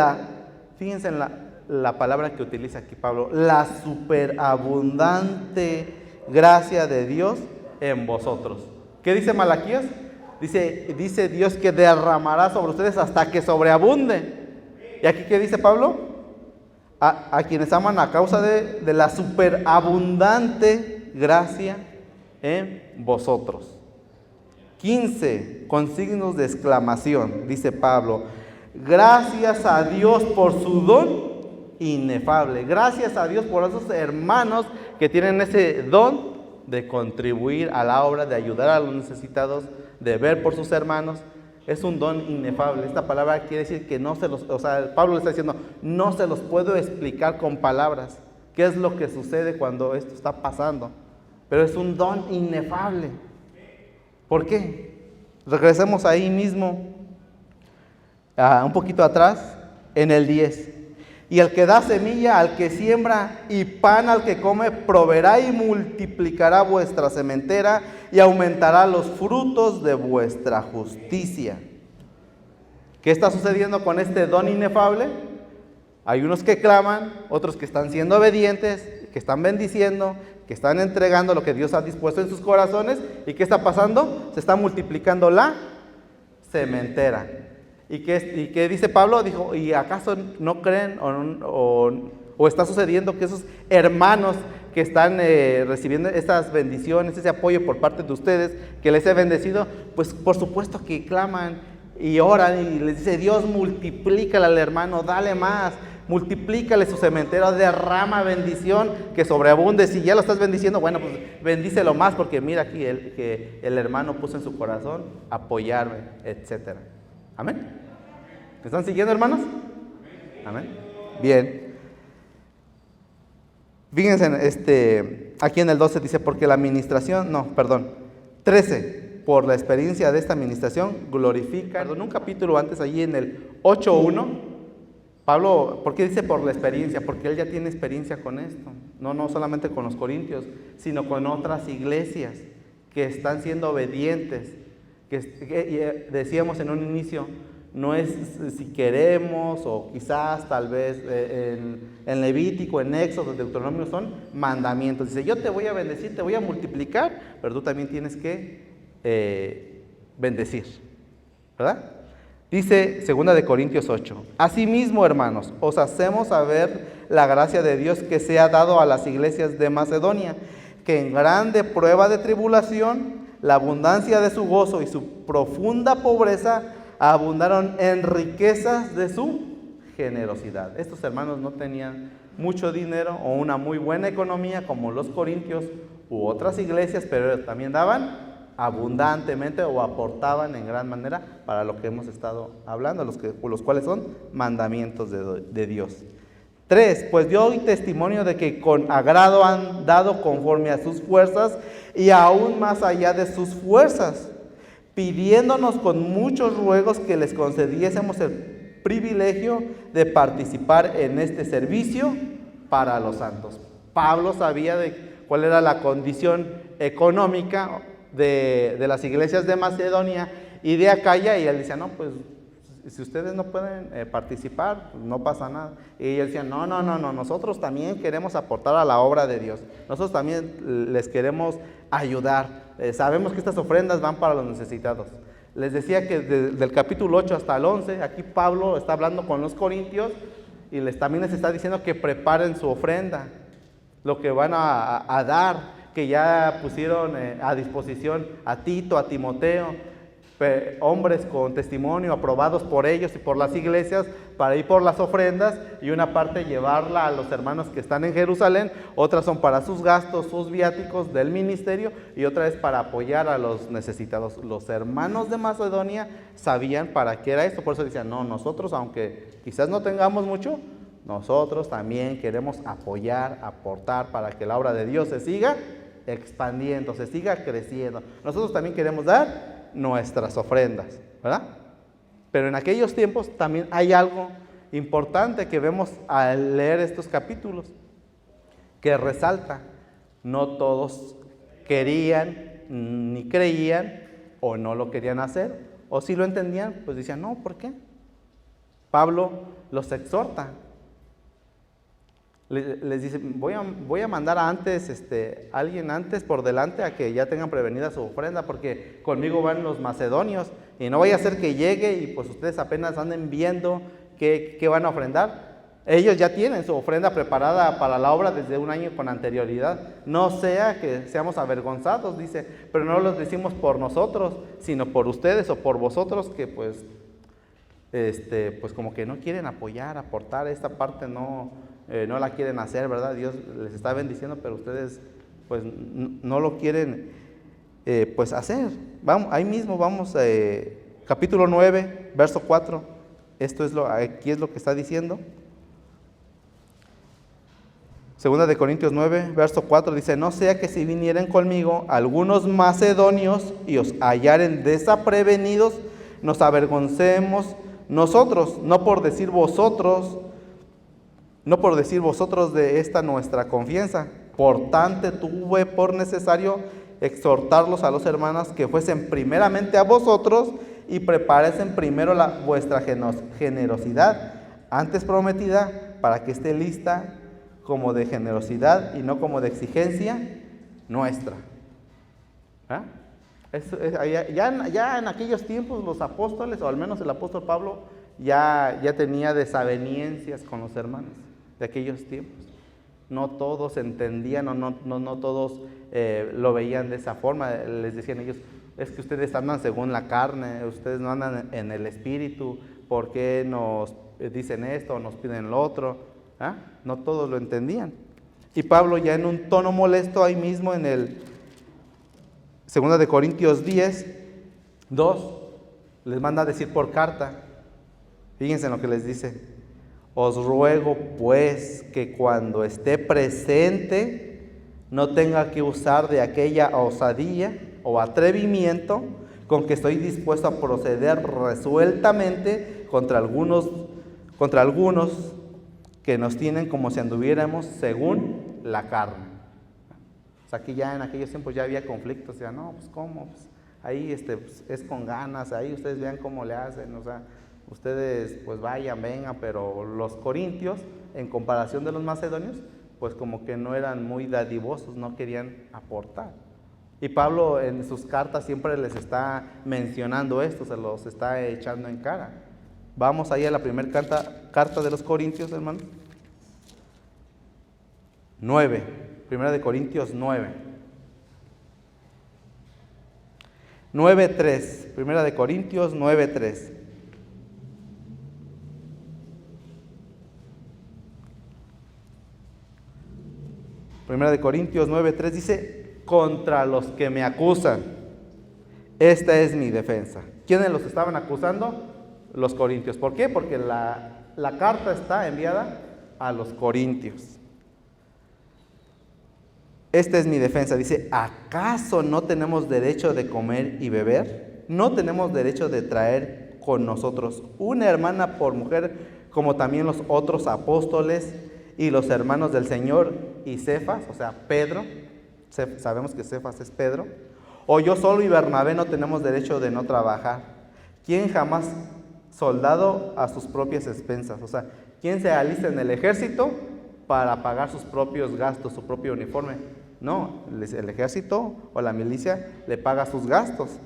fíjense en la palabra que utiliza aquí Pablo, la superabundante gracia de Dios en vosotros. ¿Qué dice Malaquías? Dice Dios que derramará sobre ustedes hasta que sobreabunde. ¿Y aquí qué dice Pablo? A quienes aman a causa de la superabundante gracia en vosotros. 15, con signos de exclamación, dice Pablo: gracias a Dios por su don inefable. Gracias a Dios por esos hermanos que tienen ese don de contribuir a la obra, de ayudar a los necesitados, de ver por sus hermanos. Es un don inefable. Esta palabra quiere decir que Pablo le está diciendo, no se los puedo explicar con palabras qué es lo que sucede cuando esto está pasando, pero es un don inefable. ¿Por qué? Regresemos ahí mismo, un poquito atrás, en el 10. Y el que da semilla al que siembra y pan al que come, proveerá y multiplicará vuestra sementera y aumentará los frutos de vuestra justicia. ¿Qué está sucediendo con este don inefable? Hay unos que claman, otros que están siendo obedientes, que están bendiciendo, que están entregando lo que Dios ha dispuesto en sus corazones. ¿Y qué está pasando? Se está multiplicando la sementera. ¿Y qué dice Pablo? Dijo, ¿y acaso no creen o está sucediendo que esos hermanos que están recibiendo estas bendiciones, ese apoyo por parte de ustedes, que les he bendecido, pues por supuesto que claman y oran y les dice, Dios, multiplícale al hermano, dale más, multiplícale su cementero, derrama bendición que sobreabunde? Si ya lo estás bendiciendo, bueno, pues bendícelo más, porque mira aquí que el hermano puso en su corazón apoyarme, etcétera. Amén. ¿Me están siguiendo, hermanos? Amén. Bien. Fíjense, aquí en el 12 dice, porque la administración, 13, por la experiencia de esta administración, glorifica. En un capítulo antes, allí en el 8:1, Pablo, ¿por qué dice por la experiencia? Porque él ya tiene experiencia con esto, no solamente con los corintios, sino con otras iglesias que están siendo obedientes, que decíamos en un inicio, no es si queremos o quizás tal vez en Levítico, en Éxodo, en Deuteronomio son mandamientos. Dice, yo te voy a bendecir, te voy a multiplicar, pero tú también tienes que bendecir, ¿verdad? Dice 2 Corintios 8, asimismo, hermanos, os hacemos saber la gracia de Dios que se ha dado a las iglesias de Macedonia, que en grande prueba de tribulación, la abundancia de su gozo y su profunda pobreza abundaron en riquezas de su generosidad. Estos hermanos no tenían mucho dinero o una muy buena economía como los corintios u otras iglesias, pero también daban abundantemente o aportaban en gran manera para lo que hemos estado hablando, los cuales son mandamientos de Dios. 3, pues yo doy testimonio de que con agrado han dado conforme a sus fuerzas y aún más allá de sus fuerzas, pidiéndonos con muchos ruegos que les concediésemos el privilegio de participar en este servicio para los santos. Pablo sabía de cuál era la condición económica de las iglesias de Macedonia y de Acaya, y él decía, no, pues si ustedes no pueden participar, pues no pasa nada. Y ellos decían, no, nosotros también queremos aportar a la obra de Dios, nosotros también les queremos ayudar. Sabemos que estas ofrendas van para los necesitados. Les decía que del capítulo 8 hasta el 11, aquí Pablo está hablando con los corintios y también les está diciendo que preparen su ofrenda, lo que van a dar, que ya pusieron a disposición a Tito, a Timoteo, hombres con testimonio aprobados por ellos y por las iglesias para ir por las ofrendas, y una parte llevarla a los hermanos que están en Jerusalén, otras son para sus gastos, sus viáticos del ministerio, y otra es para apoyar a los necesitados. Los hermanos de Macedonia sabían para qué era esto, por eso decían, no, nosotros aunque quizás no tengamos mucho, nosotros también queremos apoyar, aportar para que la obra de Dios se siga expandiendo, se siga creciendo. Nosotros también queremos dar nuestras ofrendas, ¿verdad? Pero en aquellos tiempos también hay algo importante que vemos al leer estos capítulos, que resalta, no todos querían ni creían o no lo querían hacer, o si lo entendían, pues decían, no, ¿por qué? Pablo los exhorta, les dice, voy a mandar alguien antes por delante a que ya tengan prevenida su ofrenda, porque conmigo van los macedonios y no vaya a ser que llegue y pues ustedes apenas anden viendo qué van a ofrendar. Ellos ya tienen su ofrenda preparada para la obra desde un año con anterioridad. No sea que seamos avergonzados, dice, pero no los decimos por nosotros, sino por ustedes o por vosotros que pues como que no quieren apoyar, aportar, esta parte no la quieren hacer, ¿verdad? Dios les está bendiciendo, pero ustedes pues no lo quieren pues hacer. Vamos, ahí mismo vamos, capítulo 9, verso 4, aquí es lo que está diciendo. 2 Corintios 9, verso 4 dice, no sea que si vinieren conmigo algunos macedonios y os hallaren desaprevenidos, nos avergoncemos nosotros, no por decir vosotros de esta nuestra confianza. Por tanto, tuve por necesario exhortarlos a los hermanos que fuesen primeramente a vosotros y preparesen primero vuestra generosidad, antes prometida, para que esté lista como de generosidad y no como de exigencia nuestra. ¿Ah? Ya en aquellos tiempos los apóstoles, o al menos el apóstol Pablo, ya tenía desavenencias con los hermanos de aquellos tiempos. No todos entendían o no todos lo veían de esa forma. Les decían ellos, es que ustedes andan según la carne, ustedes no andan en el espíritu, ¿por qué nos dicen esto o nos piden lo otro? ¿Ah? No todos lo entendían. Y Pablo, ya en un tono molesto, ahí mismo en el 2 de Corintios 10:2, les manda a decir por carta. Fíjense en lo que les dice: os ruego pues que cuando esté presente no tenga que usar de aquella osadía o atrevimiento con que estoy dispuesto a proceder resueltamente contra algunos que nos tienen como si anduviéramos según la carne. O sea, aquí ya en aquellos tiempos ya había conflictos. O sea, no, pues cómo, pues ahí pues, es con ganas, ahí ustedes vean cómo le hacen, o sea, ustedes pues vayan, vengan. Pero los corintios, en comparación de los macedonios, pues como que no eran muy dadivosos, no querían aportar. Y Pablo en sus cartas siempre les está mencionando esto, se los está echando en cara. Vamos ahí a la primera carta de los Corintios, hermano. 9, primera de Corintios 9. 9:3, primera de Corintios 9:3. Primera de Corintios 9:3 dice: contra los que me acusan, esta es mi defensa. ¿Quiénes los estaban acusando? Los corintios. ¿Por qué? Porque la carta está enviada a los corintios. Esta es mi defensa. Dice: ¿acaso no tenemos derecho de comer y beber? ¿No tenemos derecho de traer con nosotros una hermana por mujer, como también los otros apóstoles y los hermanos del Señor y Cefas? O sea, Pedro. Sabemos que Cefas es Pedro. ¿O yo solo y Bernabé no tenemos derecho de no trabajar? ¿Quién jamás soldado a sus propias expensas? O sea, ¿quién se alista en el ejército para pagar sus propios gastos, su propio uniforme? No, el ejército o la milicia le paga sus gastos.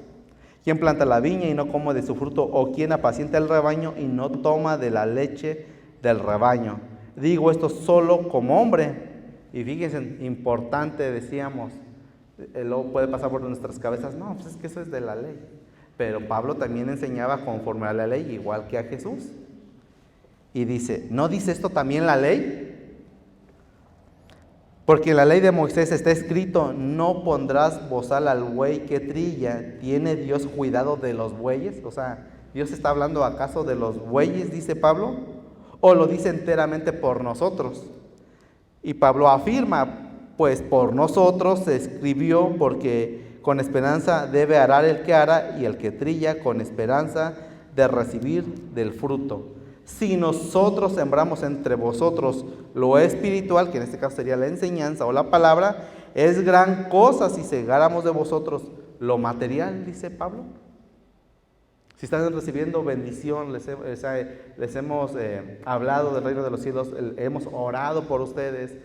¿Quién planta la viña y no come de su fruto? ¿O quién apacienta el rebaño y no toma de la leche del rebaño? Digo esto solo como hombre. Y fíjense, importante, decíamos, luego puede pasar por nuestras cabezas, no, pues es que eso es de la ley. Pero Pablo también enseñaba conforme a la ley, igual que a Jesús. Y dice, ¿no dice esto también la ley? Porque en la ley de Moisés está escrito: no pondrás bozal al buey que trilla. ¿Tiene Dios cuidado de los bueyes? O sea, ¿Dios está hablando acaso de los bueyes, dice Pablo? ¿O lo dice enteramente por nosotros? Y Pablo afirma: pues por nosotros se escribió, porque con esperanza debe arar el que ara, y el que trilla con esperanza de recibir del fruto. Si nosotros sembramos entre vosotros lo espiritual, que en este caso sería la enseñanza o la palabra, es gran cosa si segáramos de vosotros lo material, dice Pablo. Si están recibiendo bendición, les hemos hablado del reino de los cielos, hemos orado por ustedes.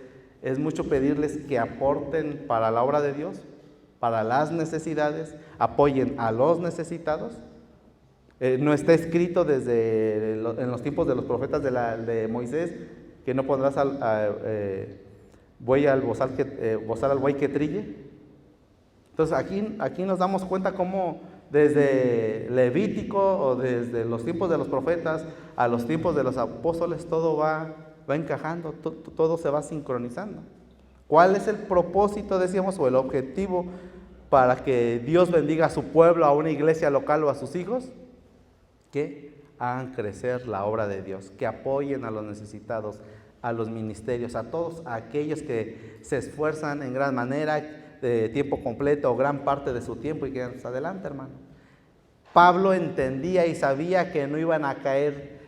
Es mucho pedirles que aporten para la obra de Dios, para las necesidades, apoyen a los necesitados. No está escrito en los tiempos de los profetas de Moisés que no pondrás bozal al buey que trille. Entonces aquí nos damos cuenta cómo desde Levítico o desde los tiempos de los profetas a los tiempos de los apóstoles todo va encajando, todo se va sincronizando. ¿Cuál es el propósito, decíamos, o el objetivo para que Dios bendiga a su pueblo, a una iglesia local o a sus hijos? Que hagan crecer la obra de Dios, que apoyen a los necesitados, a los ministerios, a todos aquellos que se esfuerzan en gran manera, de tiempo completo o gran parte de su tiempo, y que adelante, hermano. Pablo entendía y sabía que no iban a caer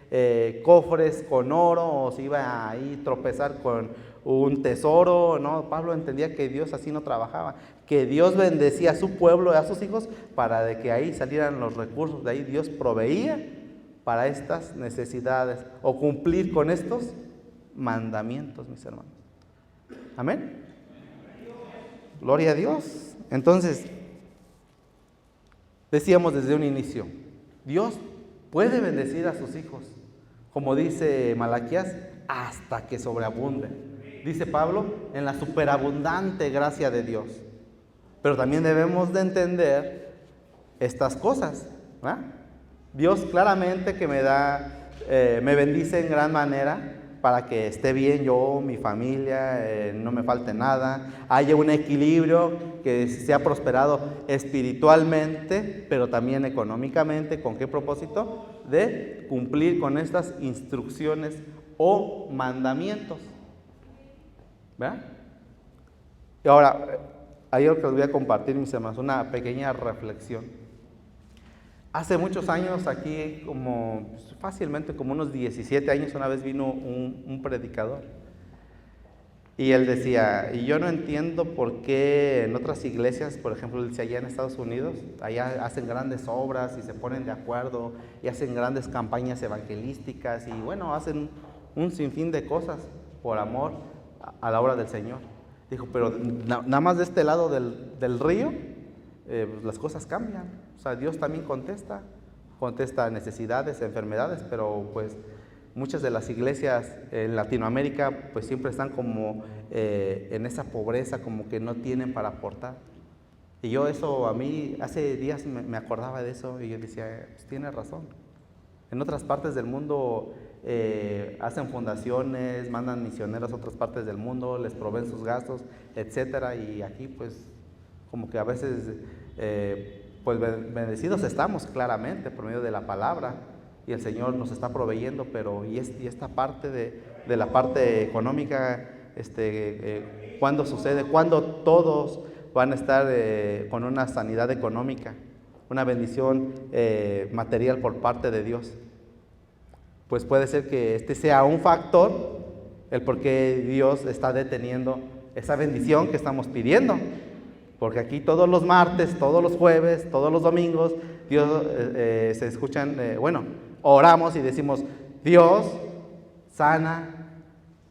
cofres con oro, o se iba a ir tropezar con un tesoro. No, Pablo entendía que Dios así no trabajaba, que Dios bendecía a su pueblo y a sus hijos para de que ahí salieran los recursos. De ahí Dios proveía para estas necesidades o cumplir con estos mandamientos, mis hermanos. Amén. Gloria a Dios. Entonces, decíamos desde un inicio, Dios puede bendecir a sus hijos, como dice Malaquías, hasta que sobreabunde. Dice Pablo, en la superabundante gracia de Dios. Pero también debemos de entender estas cosas, ¿verdad? Dios claramente que me bendice en gran manera para que esté bien yo, mi familia, no me falte nada, haya un equilibrio, que sea prosperado espiritualmente, pero también económicamente. ¿Con qué propósito? De cumplir con estas instrucciones o mandamientos, ¿verdad? Y ahora, hay algo que les voy a compartir, mis hermanos, una pequeña reflexión. Hace muchos años, aquí fácilmente como unos 17 años, una vez vino un predicador. Y él decía, y yo no entiendo por qué en otras iglesias, por ejemplo, él decía, allá en Estados Unidos, allá hacen grandes obras y se ponen de acuerdo y hacen grandes campañas evangelísticas y bueno, hacen un sinfín de cosas por amor a la obra del Señor. Dijo, pero nada más de este lado del río, pues las cosas cambian. O sea, Dios también contesta necesidades, enfermedades, pero pues muchas de las iglesias en Latinoamérica pues siempre están como en esa pobreza, como que no tienen para aportar. Y yo eso, a mí hace días me acordaba de eso y yo decía, pues tiene razón. En otras partes del mundo hacen fundaciones, mandan misioneros a otras partes del mundo, les proveen sus gastos, etcétera, y aquí pues como que a veces pues bendecidos estamos claramente por medio de la palabra y el Señor nos está proveyendo, pero y esta parte de la parte económica, ¿cuándo sucede? ¿Cuándo todos van a estar con una sanidad económica, una bendición material por parte de Dios? Pues puede ser que este sea un factor, el por qué Dios está deteniendo esa bendición que estamos pidiendo. Porque aquí todos los martes, todos los jueves, todos los domingos, Dios se escuchan, oramos y decimos, Dios sana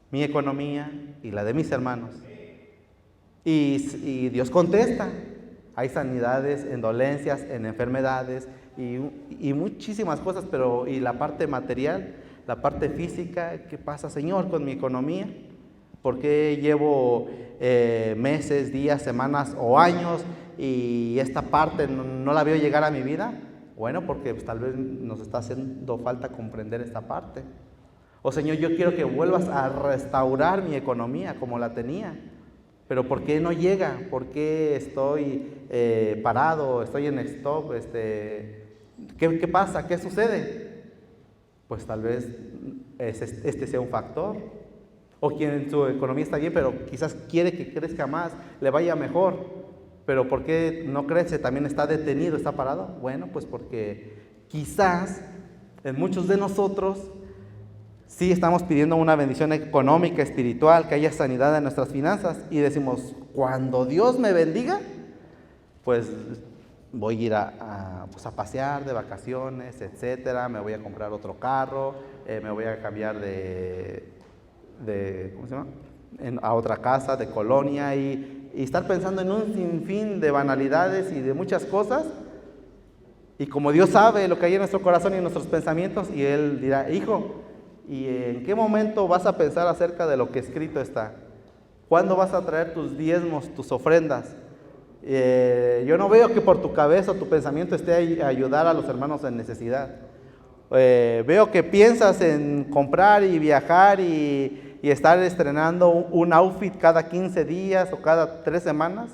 mi economía y la de mis hermanos. Y Dios contesta. Hay sanidades en dolencias, en enfermedades y muchísimas cosas, pero y la parte material, la parte física, ¿qué pasa, Señor, con mi economía? ¿Por qué llevo meses, días, semanas o años y esta parte no la veo llegar a mi vida? Bueno, porque pues, tal vez nos está haciendo falta comprender esta parte. O Señor, yo quiero que vuelvas a restaurar mi economía como la tenía. Pero ¿por qué no llega? ¿Por qué estoy parado? ¿Estoy en stop? ¿Qué pasa? ¿Qué sucede? Pues tal vez este sea un factor. O quien su economía está bien, pero quizás quiere que crezca más, le vaya mejor. Pero ¿por qué no crece? También está detenido, está parado. Bueno, pues porque quizás en muchos de nosotros sí estamos pidiendo una bendición económica, espiritual, que haya sanidad en nuestras finanzas. Y decimos, cuando Dios me bendiga, pues voy a ir a pasear de vacaciones, etcétera. Me voy a comprar otro carro, me voy a cambiar ¿cómo se llama? A otra casa, de colonia, y estar pensando en un sinfín de banalidades y de muchas cosas. Y como Dios sabe lo que hay en nuestro corazón y en nuestros pensamientos, y Él dirá, hijo, ¿y en qué momento vas a pensar acerca de lo que escrito está? ¿Cuándo vas a traer tus diezmos, tus ofrendas? Yo no veo que por tu cabeza o tu pensamiento esté a ayudar a los hermanos en necesidad. Veo que piensas en comprar y viajar y estar estrenando un outfit cada 15 días o cada 3 semanas.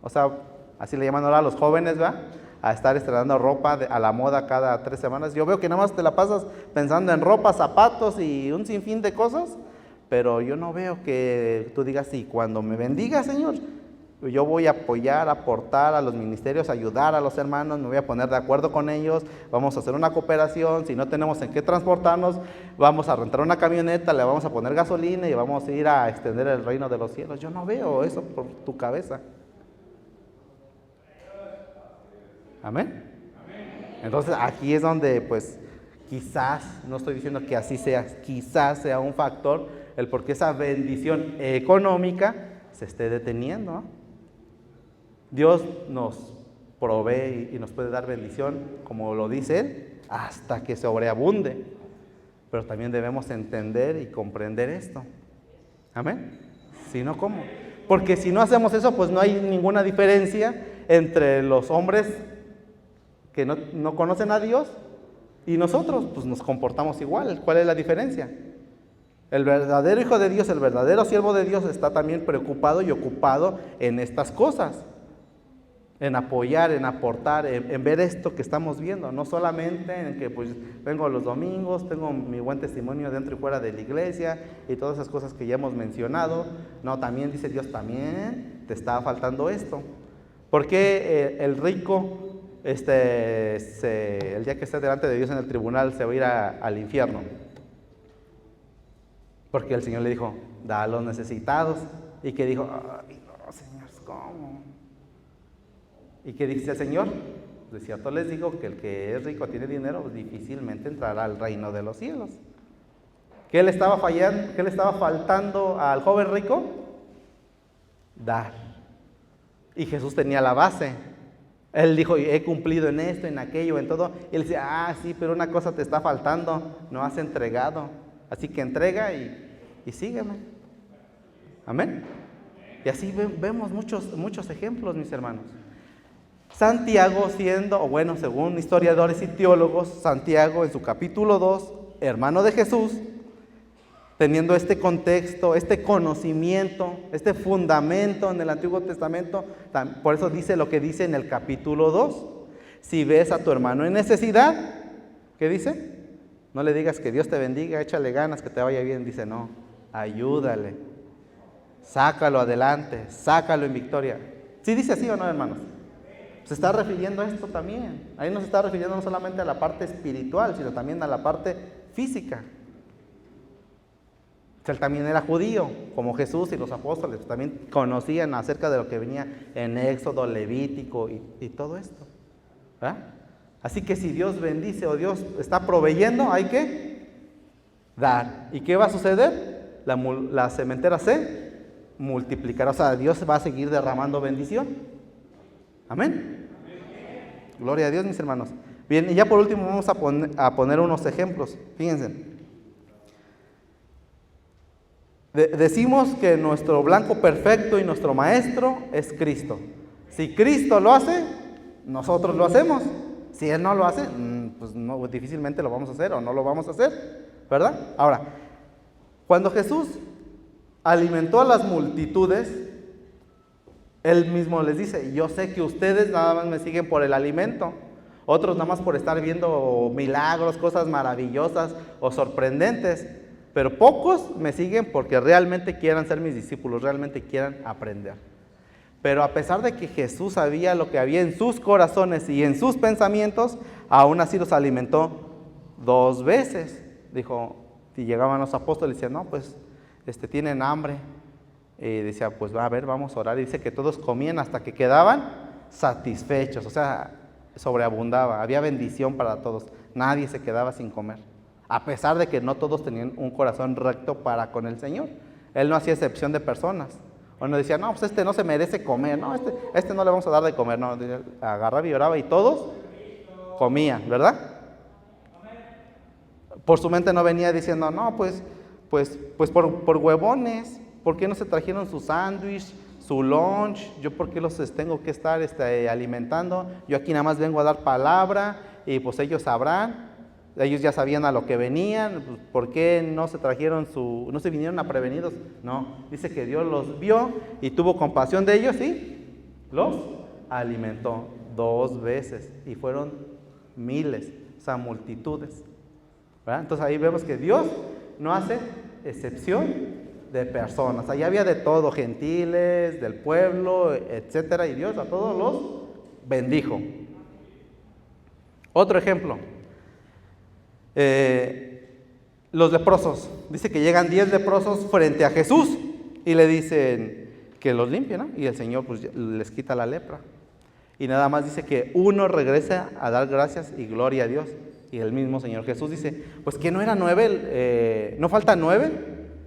O sea, así le llaman ahora a los jóvenes, ¿verdad? A estar estrenando ropa a la moda cada 3 semanas. Yo veo que nada más te la pasas pensando en ropa, zapatos y un sinfín de cosas, pero yo no veo que tú digas, sí, cuando me bendiga, Señor, yo voy a apoyar, aportar a los ministerios, ayudar a los hermanos, me voy a poner de acuerdo con ellos, vamos a hacer una cooperación, si no tenemos en qué transportarnos, vamos a rentar una camioneta, le vamos a poner gasolina y vamos a ir a extender el reino de los cielos. Yo no veo eso por tu cabeza. ¿Amén? Entonces aquí es donde pues quizás, no estoy diciendo que así sea, quizás sea un factor el por qué esa bendición económica se esté deteniendo, ¿no? Dios nos provee y nos puede dar bendición, como lo dice Él, hasta que sobreabunde. Pero también debemos entender y comprender esto. Amén. Si no, ¿cómo? Porque si no hacemos eso, pues no hay ninguna diferencia entre los hombres que no conocen a Dios y nosotros, pues nos comportamos igual. ¿Cuál es la diferencia? El verdadero Hijo de Dios, el verdadero siervo de Dios está también preocupado y ocupado en estas cosas, en apoyar, en aportar, en ver esto que estamos viendo, no solamente en que pues vengo los domingos, tengo mi buen testimonio dentro y fuera de la iglesia y todas esas cosas que ya hemos mencionado. No, también dice Dios, también te está faltando esto. ¿Por qué el rico el día que esté delante de Dios en el tribunal se va a ir al infierno? Porque el Señor le dijo, da a los necesitados. Y que dijo, ay no, Señor, ¿cómo? ¿Y qué dice el Señor? De cierto les digo que el que es rico, tiene dinero, pues difícilmente entrará al reino de los cielos. ¿Qué le estaba fallando? ¿Qué le estaba faltando al joven rico? Dar. Y Jesús tenía la base. Él dijo, he cumplido en esto, en aquello, en todo. Y él decía, sí, pero una cosa te está faltando, no has entregado. Así que entrega y sígueme. Amén. Y así vemos muchos ejemplos, mis hermanos. Santiago según historiadores y teólogos, Santiago en su capítulo 2, hermano de Jesús, teniendo este contexto, este conocimiento, este fundamento en el Antiguo Testamento, por eso dice lo que dice en el capítulo 2. Si ves a tu hermano en necesidad, ¿qué dice? No le digas que Dios te bendiga, échale ganas, que te vaya bien. Dice, no, ayúdale, sácalo adelante, sácalo en victoria. ¿Sí dice así o no, hermanos? Se está refiriendo a esto también. Ahí no se está refiriendo no solamente a la parte espiritual, sino también a la parte física. Él también era judío, como Jesús y los apóstoles, también conocían acerca de lo que venía en Éxodo, Levítico y todo esto. ¿Verdad? Así que si Dios bendice o Dios está proveyendo, hay que dar. ¿Y qué va a suceder? La sementera se multiplicará. O sea, Dios va a seguir derramando bendición. Amén. Gloria a Dios, mis hermanos. Bien, y ya por último vamos a poner unos ejemplos. Fíjense. Decimos que nuestro blanco perfecto y nuestro maestro es Cristo. Si Cristo lo hace, nosotros lo hacemos. Si Él no lo hace, pues no, difícilmente lo vamos a hacer o no lo vamos a hacer, ¿verdad? Ahora, cuando Jesús alimentó a las multitudes, Él mismo les dice, yo sé que ustedes nada más me siguen por el alimento, otros nada más por estar viendo milagros, cosas maravillosas o sorprendentes, pero pocos me siguen porque realmente quieran ser mis discípulos, realmente quieran aprender. Pero a pesar de que Jesús sabía lo que había en sus corazones y en sus pensamientos, aún así los alimentó 2 veces. Dijo, si llegaban los apóstoles y decían, no, pues tienen hambre. Y decía, pues a ver, vamos a orar. Y dice que todos comían hasta que quedaban satisfechos, o sea, sobreabundaba, había bendición para todos. Nadie se quedaba sin comer, a pesar de que no todos tenían un corazón recto para con el Señor. Él no hacía excepción de personas. O no decía, no, pues no se merece comer, no, este no le vamos a dar de comer. No, agarraba y oraba y todos comían, ¿verdad? Por su mente no venía diciendo, no, pues por huevones, ¿por qué no se trajeron su sándwich, su lunch? ¿Yo por qué los tengo que estar alimentando? Yo aquí nada más vengo a dar palabra y pues ellos sabrán. Ellos ya sabían a lo que venían, pues, ¿por qué no se trajeron no se vinieron a prevenidos? No, dice que Dios los vio y tuvo compasión de ellos y los alimentó 2 veces y fueron miles, o sea, multitudes. ¿Verdad? Entonces ahí vemos que Dios no hace excepción de personas. Ahí había de todo, gentiles, del pueblo, etcétera, y Dios a todos los bendijo. Otro ejemplo. Los leprosos, dice que llegan 10 leprosos frente a Jesús y le dicen que los limpie, ¿no? Y el Señor pues les quita la lepra y nada más dice que uno regresa a dar gracias y gloria a Dios. Y el mismo Señor Jesús dice, pues que no eran 9, no faltan 9,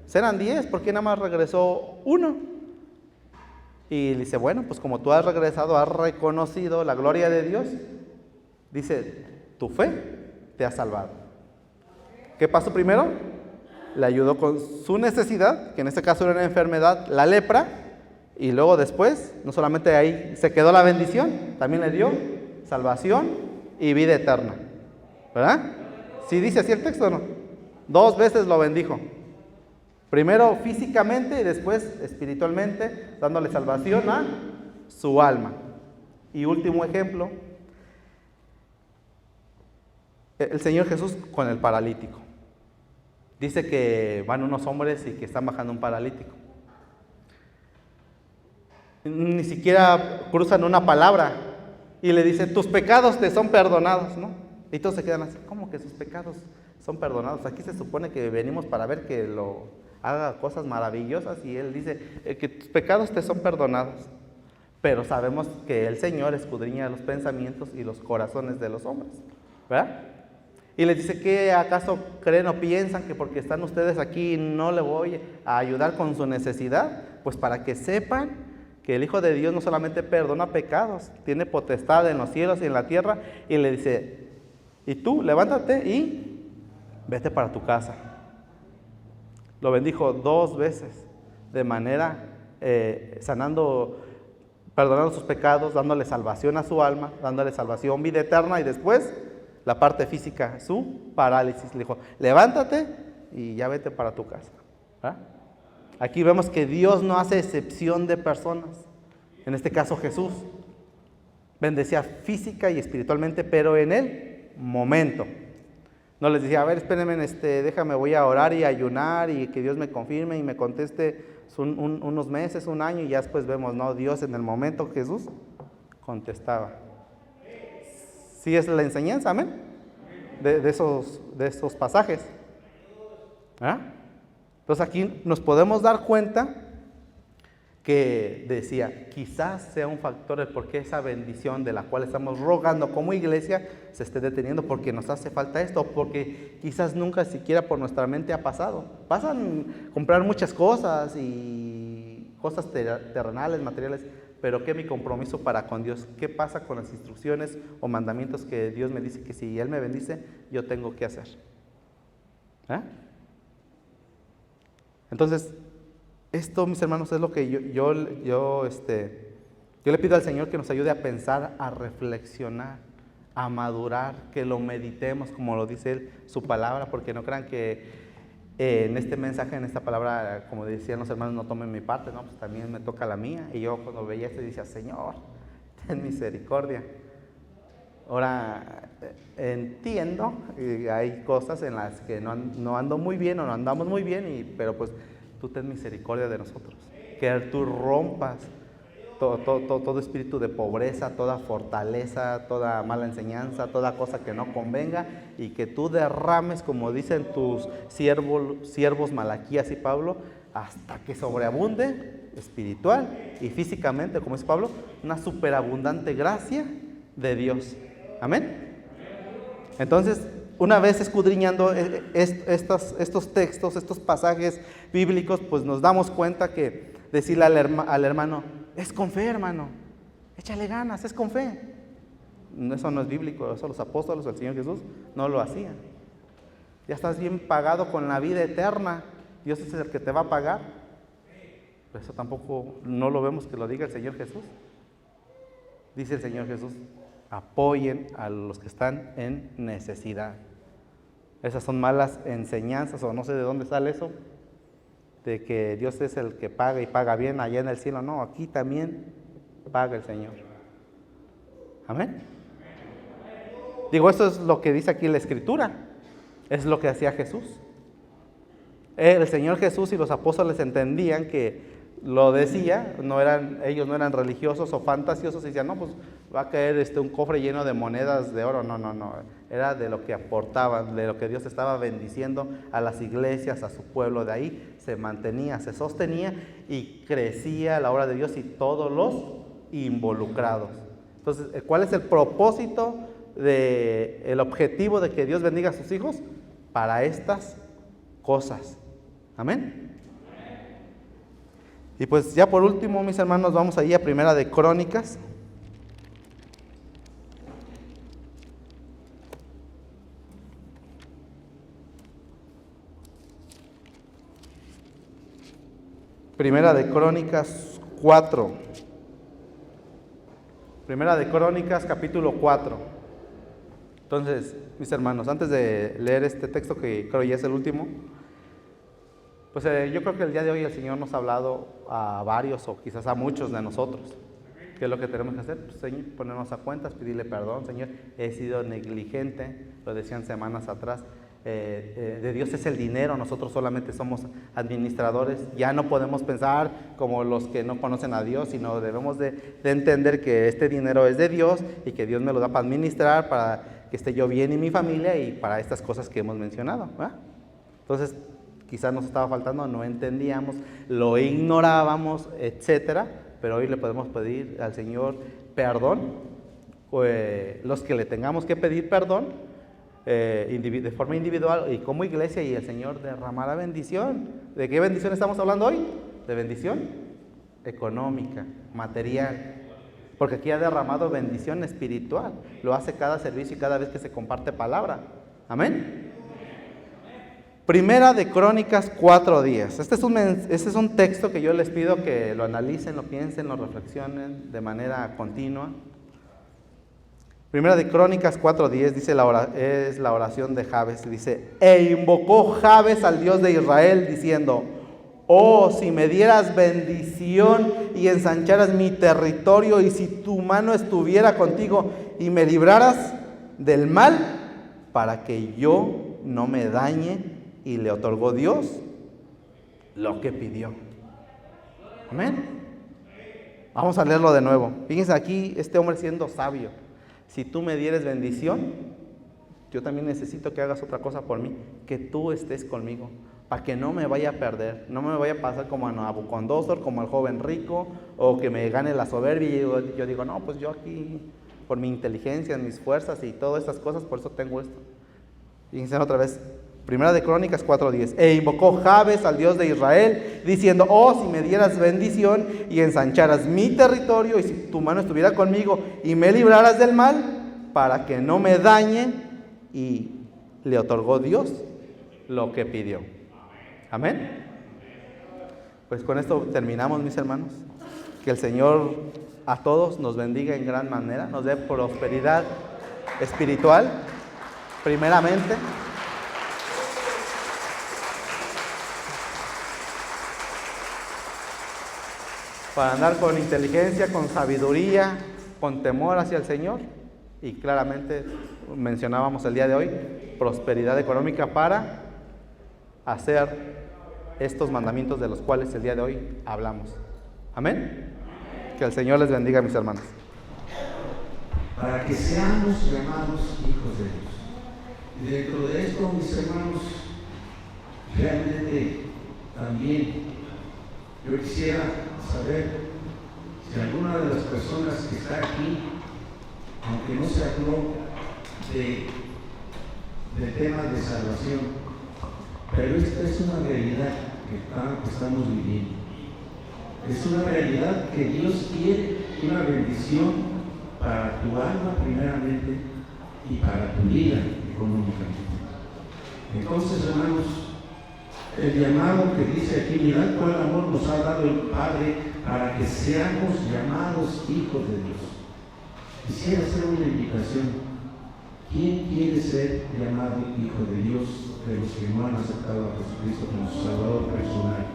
serán 10, ¿por qué nada más regresó uno? Y dice, bueno, pues como tú has regresado, has reconocido la gloria de Dios, dice, tu fe te ha salvado. ¿Qué pasó primero? Le ayudó con su necesidad, que en este caso era una enfermedad, la lepra, y luego después, no solamente ahí se quedó la bendición, también le dio salvación y vida eterna. ¿Verdad? ¿Sí dice así el texto o no? 2 veces lo bendijo. Primero físicamente y después espiritualmente, dándole salvación a su alma. Y último ejemplo, el Señor Jesús con el paralítico. Dice que van unos hombres y que están bajando un paralítico. Ni siquiera cruzan una palabra y le dice, tus pecados te son perdonados, ¿no? Y todos se quedan así, ¿cómo que sus pecados son perdonados? Aquí se supone que venimos para ver que lo haga cosas maravillosas, y él dice que tus pecados te son perdonados. Pero sabemos que el Señor escudriña los pensamientos y los corazones de los hombres, ¿verdad? Y les dice, ¿qué acaso creen o piensan que porque están ustedes aquí no le voy a ayudar con su necesidad? Pues para que sepan que el Hijo de Dios no solamente perdona pecados, tiene potestad en los cielos y en la tierra. Y le dice, y tú levántate y vete para tu casa. Lo bendijo 2 veces, de manera sanando, perdonando sus pecados, dándole salvación a su alma, dándole salvación, vida eterna, y después la parte física, su parálisis. Le dijo, levántate y ya vete para tu casa. ¿Verdad? Aquí vemos que Dios no hace excepción de personas. En este caso Jesús bendecía física y espiritualmente, pero en el momento. No les decía, a ver, espérenme, déjame, voy a orar y ayunar y que Dios me confirme y me conteste unos meses, un año, y ya después vemos. No, Dios en el momento Jesús contestaba. Sí es la enseñanza, amén, de esos pasajes. ¿Ah? Entonces aquí nos podemos dar cuenta que decía, quizás sea un factor el por qué esa bendición de la cual estamos rogando como iglesia se esté deteniendo, porque nos hace falta esto, porque quizás nunca siquiera por nuestra mente ha pasado. Pasan comprar muchas cosas y cosas terrenales, materiales, pero ¿qué es mi compromiso para con Dios? ¿Qué pasa con las instrucciones o mandamientos que Dios me dice que si Él me bendice, yo tengo que hacer? ¿Eh? Entonces, esto, mis hermanos, es lo que yo le pido al Señor, que nos ayude a pensar, a reflexionar, a madurar, que lo meditemos, como lo dice Él, su palabra, porque no crean que en este mensaje, en esta palabra, como decían los hermanos, no tomen mi parte, no, pues también me toca la mía. Y yo cuando veía esto decía, Señor, ten misericordia. Ahora entiendo, y hay cosas en las que no ando muy bien o no andamos muy bien, pero pues tú ten misericordia de nosotros, que tú rompas todo espíritu de pobreza, toda fortaleza, toda mala enseñanza, toda cosa que no convenga, y que tú derrames, como dicen tus siervos Malaquías y Pablo, hasta que sobreabunde espiritual y físicamente, como es Pablo, una superabundante gracia de Dios. Amén. Entonces, una vez escudriñando estos textos, estos pasajes bíblicos, pues nos damos cuenta que decirle al hermano, es con fe, hermano, échale ganas, es con fe. Eso no es bíblico, eso los apóstoles, el Señor Jesús, no lo hacían. Ya estás bien pagado con la vida eterna, Dios es el que te va a pagar. Pero eso tampoco, no lo vemos que lo diga el Señor Jesús. Dice el Señor Jesús, apoyen a los que están en necesidad. Esas son malas enseñanzas, o no sé de dónde sale eso, de que Dios es el que paga y paga bien allá en el cielo. No, aquí también paga el Señor. Amén. Digo, esto es lo que dice aquí la Escritura, es lo que hacía Jesús. El Señor Jesús y los apóstoles entendían que lo decía, ellos no eran religiosos o fantasiosos, y decían, no, pues va a caer un cofre lleno de monedas de oro. No, era de lo que aportaban, de lo que Dios estaba bendiciendo a las iglesias, a su pueblo. De ahí se mantenía, se sostenía y crecía la obra de Dios y todos los involucrados. Entonces, ¿cuál es el propósito, el objetivo de que Dios bendiga a sus hijos? Para estas cosas. Amén. Y pues ya por último, mis hermanos, vamos ahí a Primera de Crónicas. Primera de Crónicas 4. Primera de Crónicas, capítulo 4. Entonces, mis hermanos, antes de leer este texto, que creo ya es el último, pues yo creo que el día de hoy el Señor nos ha hablado a varios o quizás a muchos de nosotros. ¿Qué es lo que tenemos que hacer? Pues, Señor, ponernos a cuentas, pedirle perdón. Señor, he sido negligente, lo decían semanas atrás. De Dios es el dinero, nosotros solamente somos administradores. Ya no podemos pensar como los que no conocen a Dios, sino debemos de entender que este dinero es de Dios y que Dios me lo da para administrar, para que esté yo bien y mi familia y para estas cosas que hemos mencionado, ¿verdad? Entonces, quizás nos estaba faltando, no entendíamos, lo ignorábamos, etcétera, pero hoy le podemos pedir al Señor perdón, los que le tengamos que pedir perdón, de forma individual y como iglesia, y el Señor derramará bendición. ¿De qué bendición estamos hablando hoy? De bendición económica, material, porque aquí ha derramado bendición espiritual. Lo hace cada servicio y cada vez que se comparte palabra. Amén. Primera de Crónicas 4:10. Este es un texto que yo les pido que lo analicen, lo piensen, lo reflexionen de manera continua. Primera de Crónicas 4:10 dice, es la oración de Jabes. Dice: e invocó Jabes al Dios de Israel diciendo: oh, si me dieras bendición y ensancharas mi territorio, y si tu mano estuviera contigo y me libraras del mal, para que yo no me dañe. Y le otorgó Dios lo que pidió. Amén. Vamos a leerlo de nuevo. Fíjense aquí, este hombre siendo sabio. Si tú me dieres bendición, yo también necesito que hagas otra cosa por mí, que tú estés conmigo, para que no me vaya a perder, no me vaya a pasar como a Nabucodonosor, como al joven rico, o que me gane la soberbia y yo digo, no, pues yo aquí, por mi inteligencia, mis fuerzas y todas estas cosas, por eso tengo esto. Fíjense otra vez, Primera de Crónicas 4:10. E invocó Jabes al Dios de Israel, diciendo: oh, si me dieras bendición y ensancharas mi territorio, y si tu mano estuviera conmigo y me libraras del mal, para que no me dañe. Y le otorgó Dios lo que pidió. Amén. Pues con esto terminamos, mis hermanos. Que el Señor a todos nos bendiga en gran manera, nos dé prosperidad espiritual, primeramente. Para andar con inteligencia, con sabiduría, con temor hacia el Señor. Y claramente mencionábamos el día de hoy, prosperidad económica para hacer estos mandamientos de los cuales el día de hoy hablamos. Amén. Que el Señor les bendiga, mis hermanos. Para que seamos llamados hijos de Dios. Y dentro de esto, mis hermanos, realmente también yo quisiera saber si alguna de las personas que está aquí, aunque no se habló de temas de salvación, pero esta es una realidad que estamos viviendo. Es una realidad que Dios quiere una bendición para tu alma primeramente y para tu vida económicamente. Entonces, hermanos, el llamado que dice aquí, mirad cuál amor nos ha dado el Padre para que seamos llamados hijos de Dios. Quisiera hacer una invitación. ¿Quién quiere ser llamado hijo de Dios de los que no han aceptado a Jesucristo como su Salvador personal?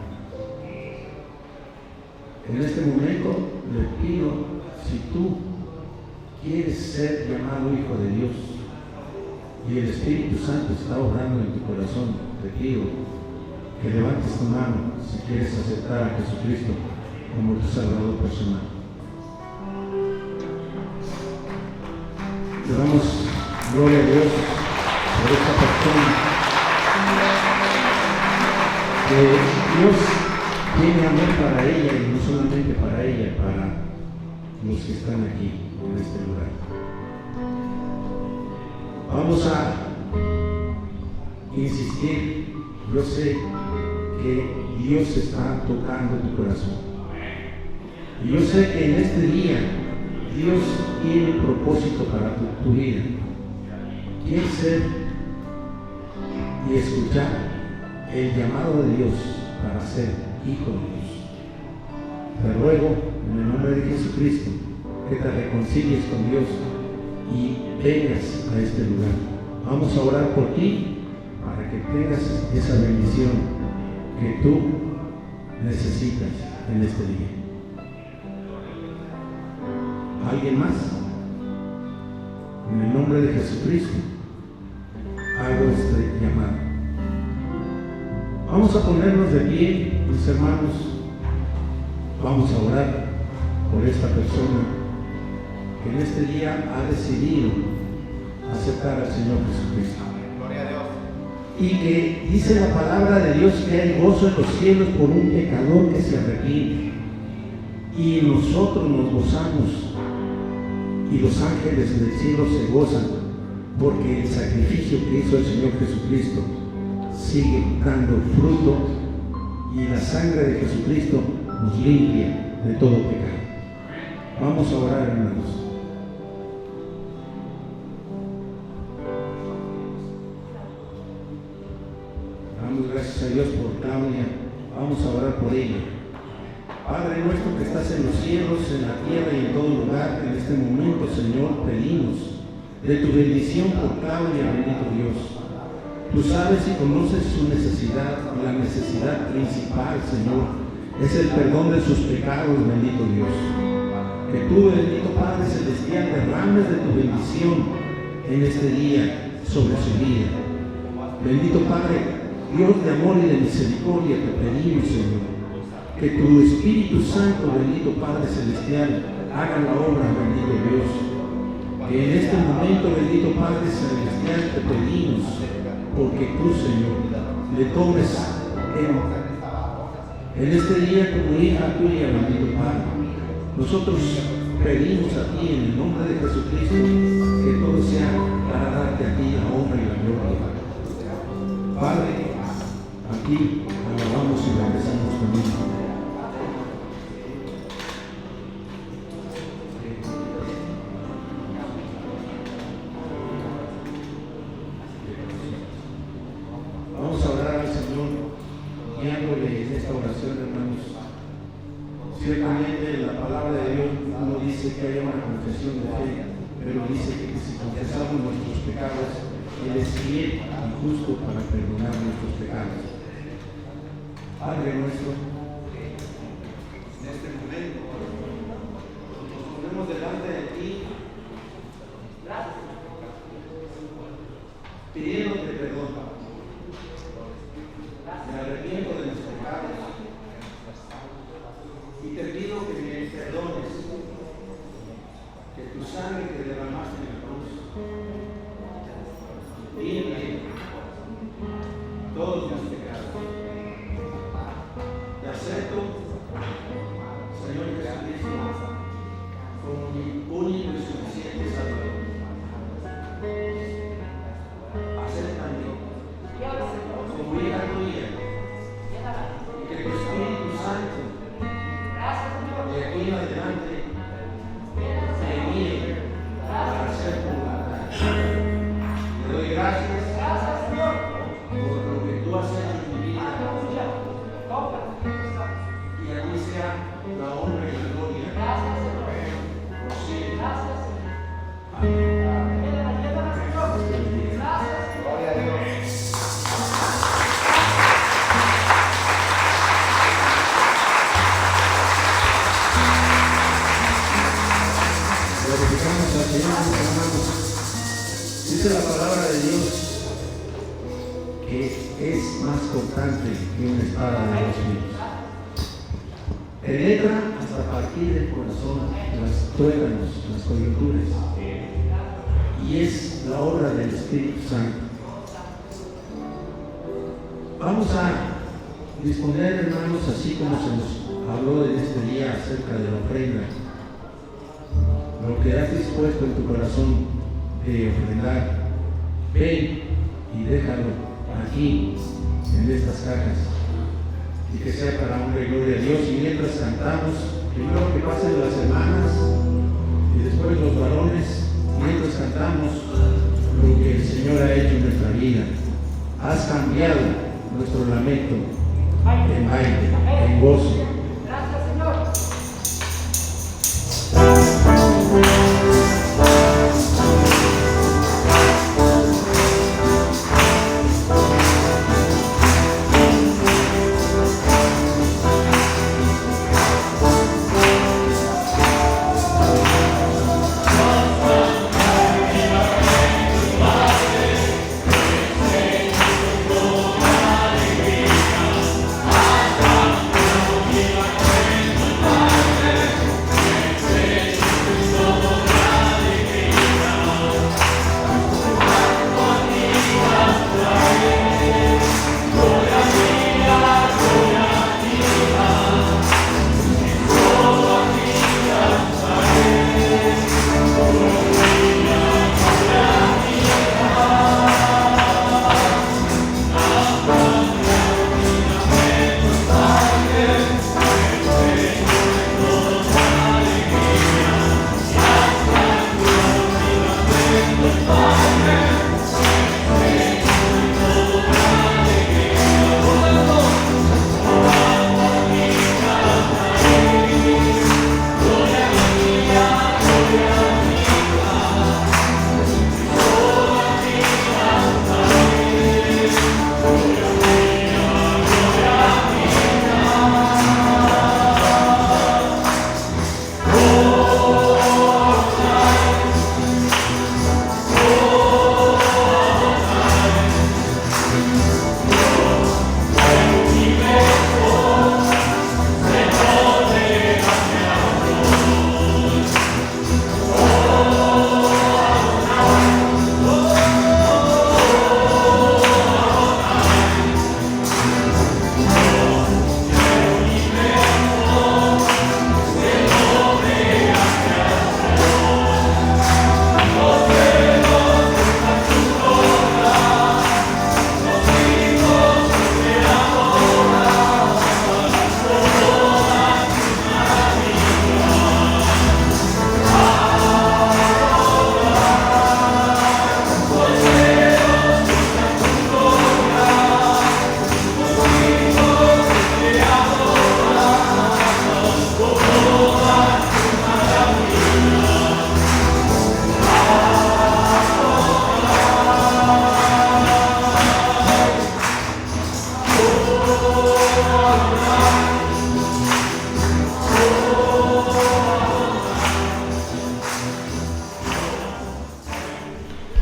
En este momento le pido, si tú quieres ser llamado hijo de Dios y el Espíritu Santo está obrando en tu corazón, te pido que levantes tu mano si quieres aceptar a Jesucristo como tu Salvador personal. Le damos gloria a Dios por esta persona que Dios tiene amor para ella, y no solamente para ella, para los que están aquí en este lugar. Vamos a insistir. Yo sé que Dios está tocando tu corazón. Y yo sé que en este día Dios tiene un propósito para tu vida. Quieres ser y escuchar el llamado de Dios para ser hijo de Dios. Te ruego en el nombre de Jesucristo que te reconcilies con Dios y vengas a este lugar. Vamos a orar por ti para que tengas esa bendición que tú necesitas en este día. ¿Alguien más? En el nombre de Jesucristo hago este llamado. Vamos a ponernos de pie, mis hermanos. Vamos a orar por esta persona que en este día ha decidido aceptar al Señor Jesucristo. Gloria a Dios. Y que dice la palabra de Dios que hay gozo en los cielos por un pecador que se arrepiente. Y nosotros nos gozamos y los ángeles del cielo se gozan porque el sacrificio que hizo el Señor Jesucristo sigue dando fruto y la sangre de Jesucristo nos limpia de todo pecado. Vamos a orar, hermanos. Damos gracias a Dios por Claudia. Vamos a orar por ella. Padre nuestro que estás en los cielos, en la tierra y en todo lugar, en este momento, Señor, pedimos de tu bendición por Claudia, bendito Dios. Tú sabes y conoces su necesidad, la necesidad principal, Señor, es el perdón de sus pecados, bendito Dios. Que tú, bendito Padre Celestial, derrames de tu bendición en este día sobre su vida. Bendito Padre, Dios de amor y de misericordia, te pedimos, Señor, que tu Espíritu Santo, bendito Padre Celestial, haga la obra, bendito Dios. Que en este momento, bendito Padre Celestial, te pedimos, porque tú, Señor, le tomes en este día como hija tuya, bendito Padre. Nosotros pedimos a ti, en el nombre de Jesucristo, que todo sea para darte a ti la honra y la gloria. Padre, aquí alabamos y bendecimos tu nombre. Vamos a orar al Señor, guiándole en esta oración, hermanos. Ciertamente la palabra de Dios no dice que haya una confesión de fe, pero dice que si confesamos nuestros pecados, Él es fiel y justo para perdonar nuestros pecados. Padre nuestro, en este momento nos ponemos delante de ti, pidiéndote perdón. Me arrepiento de mis pecados y te pido que me perdones, que tu sangre que derramaste en la cruz limpie todos mis pecados. Te acepto, Señor Jesucristo, como mi único y suficiente Salvador. Acéptame como hija tuya y que tu Espíritu Santo de aquí en adelante me guíe para hacer tu voluntad. Te doy gracias por lo que tú has hecho en mi vida y a ti sea la honra y la gloria por siempre. Amén. Gloria a Dios. Glorificamos al Señor, mis hermanos. Dice la palabra de Dios que es más cortante que una espada de dos filos. Penetra hasta partir del corazón, las tuétanos, las coyunturas. Y es la obra del Espíritu Santo. Vamos a disponer, hermanos, así como se nos habló en este día acerca de la ofrenda. Lo que has dispuesto en tu corazón de ofrendar, ven y déjalo aquí, en estas cajas, y que sea para honra y gloria a Dios. Y mientras cantamos, Primero que pasen las hermanas y después los varones, mientras cantamos lo que el Señor ha hecho en nuestra vida. Has cambiado nuestro lamento en baile, en gozo. Gracias, Señor.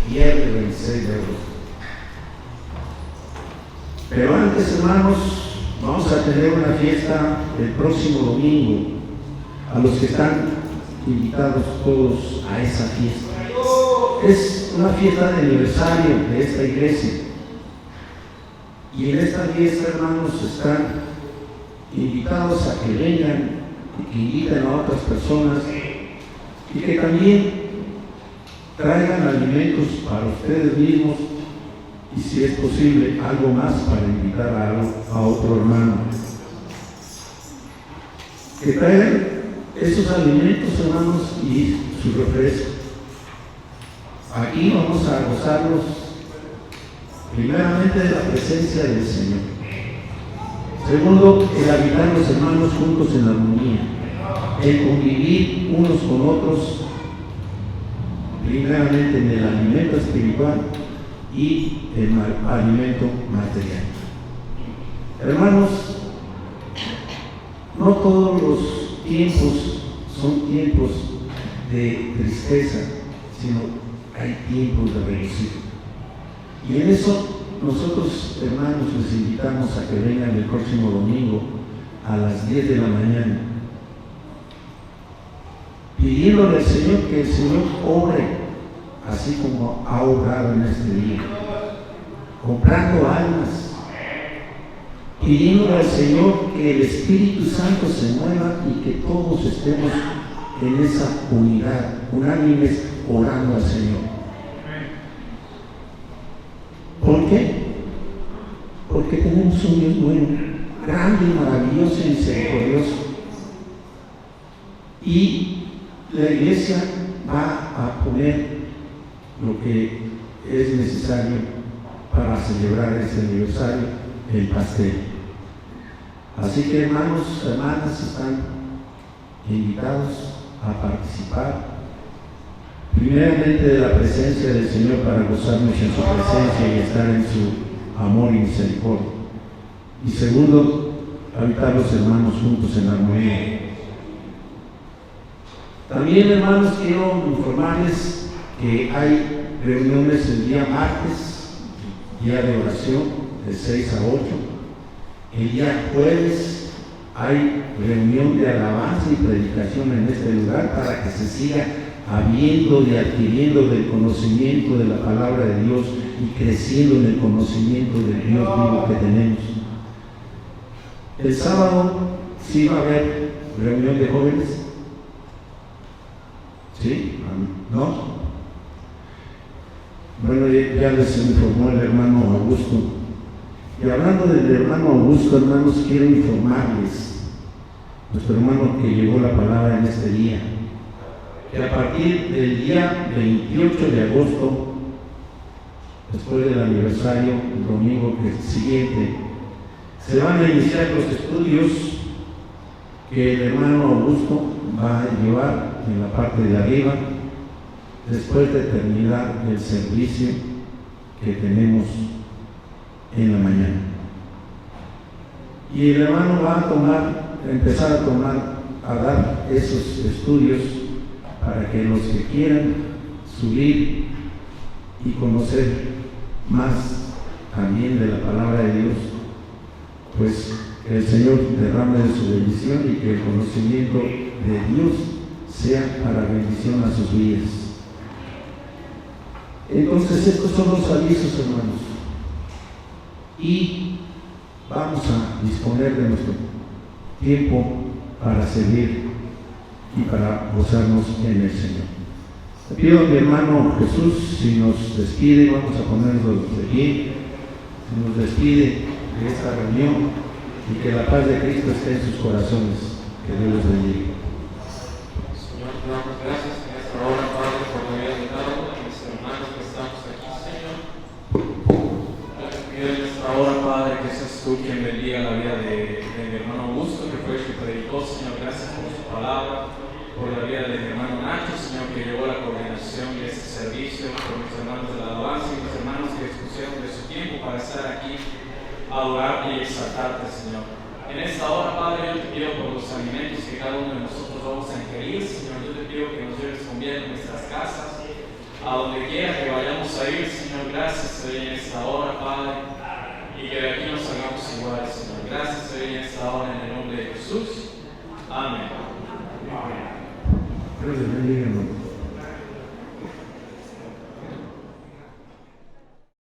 Viernes 26 de agosto. Pero antes, hermanos, vamos a tener una fiesta el próximo domingo. A los que están invitados todos a esa fiesta. Es una fiesta de aniversario de esta iglesia. Y en esta fiesta, hermanos, están invitados a que vengan y que inviten a otras personas y que también traigan alimentos para ustedes mismos y, si es posible, algo más para invitar a otro hermano. Que traigan esos alimentos, hermanos, y su refresco. Aquí vamos a gozarnos primeramente de la presencia del Señor. Segundo, el habitar los hermanos juntos en armonía, el convivir unos con otros, primeramente en el alimento espiritual y el alimento material. Hermanos, no todos los tiempos son tiempos de tristeza, sino hay tiempos de regocijo. Y en eso nosotros, hermanos, les invitamos a que vengan el próximo domingo a las 10 de la mañana, pidiéndole al Señor que el Señor obre así como ha obrado en este día, comprando almas, pidiéndole al Señor que el Espíritu Santo se mueva y que todos estemos en esa unidad, unánimes, orando al Señor. ¿Por qué? Porque tenemos un Dios bueno, grande y maravilloso y misericordioso, Y la iglesia va a poner lo que es necesario para celebrar este aniversario, el pastel. Así que hermanos, hermanas, están invitados a participar primeramente de la presencia del Señor para gozarnos en su presencia y estar en su amor y misericordia. Y segundo, habitar los hermanos juntos en armonía. También, hermanos, quiero informarles que hay reuniones el día martes, día de oración, de 6 a 8. El día jueves hay reunión de alabanza y predicación en este lugar para que se siga habiendo y adquiriendo del conocimiento de la palabra de Dios y creciendo en el conocimiento del Dios vivo que tenemos. El sábado sí va a haber reunión de jóvenes. ¿Sí? ¿No? Bueno, ya les informó el hermano Augusto. Y hablando del hermano Augusto, hermanos, quiero informarles, nuestro hermano que llevó la palabra en este día, que a partir del día 28 de agosto, después del aniversario, el domingo siguiente, se van a iniciar los estudios que el hermano Augusto va a llevar en la parte de arriba, después de terminar el servicio que tenemos en la mañana. Y el hermano va a empezar a dar esos estudios para que los que quieran subir y conocer más también de la palabra de Dios, pues que el Señor derrame de su bendición y que el conocimiento de Dios sea para bendición a sus vidas. Entonces estos son los avisos, hermanos, y vamos a disponer de nuestro tiempo para servir y para gozarnos en el Señor. Le pido a mi hermano Jesús, si nos despide, vamos a ponernos de pie, si nos despide de esta reunión y que la paz de Cristo esté en sus corazones. Que Dios les bendiga. Señor, te damos gracias en esta hora, Padre, por la vida de cada uno de mis hermanos que estamos aquí, Señor. Yo te pido en esta hora, Padre, que seas tú quien bendiga la vida de mi hermano Augusto, que fue el que predicó, Señor. Gracias por su palabra, por la vida de mi hermano Nacho, Señor, que llevó la coordinación de este servicio, por mis hermanos de la alabanza y mis hermanos que dispusieron de su tiempo para estar aquí, adorar y exaltarte, Señor. En esta hora, Padre, yo te pido por los alimentos que cada uno de nosotros vamos a ingerir, Señor. Yo te pido que nos lleves con bien en nuestras casas, a donde quiera que vayamos a ir, Señor. Gracias hoy en esta hora, Padre, y que de aquí nos hagamos iguales, Señor. Gracias hoy en esta hora en el nombre de Jesús. Amén. Dios les bendiga, hermano.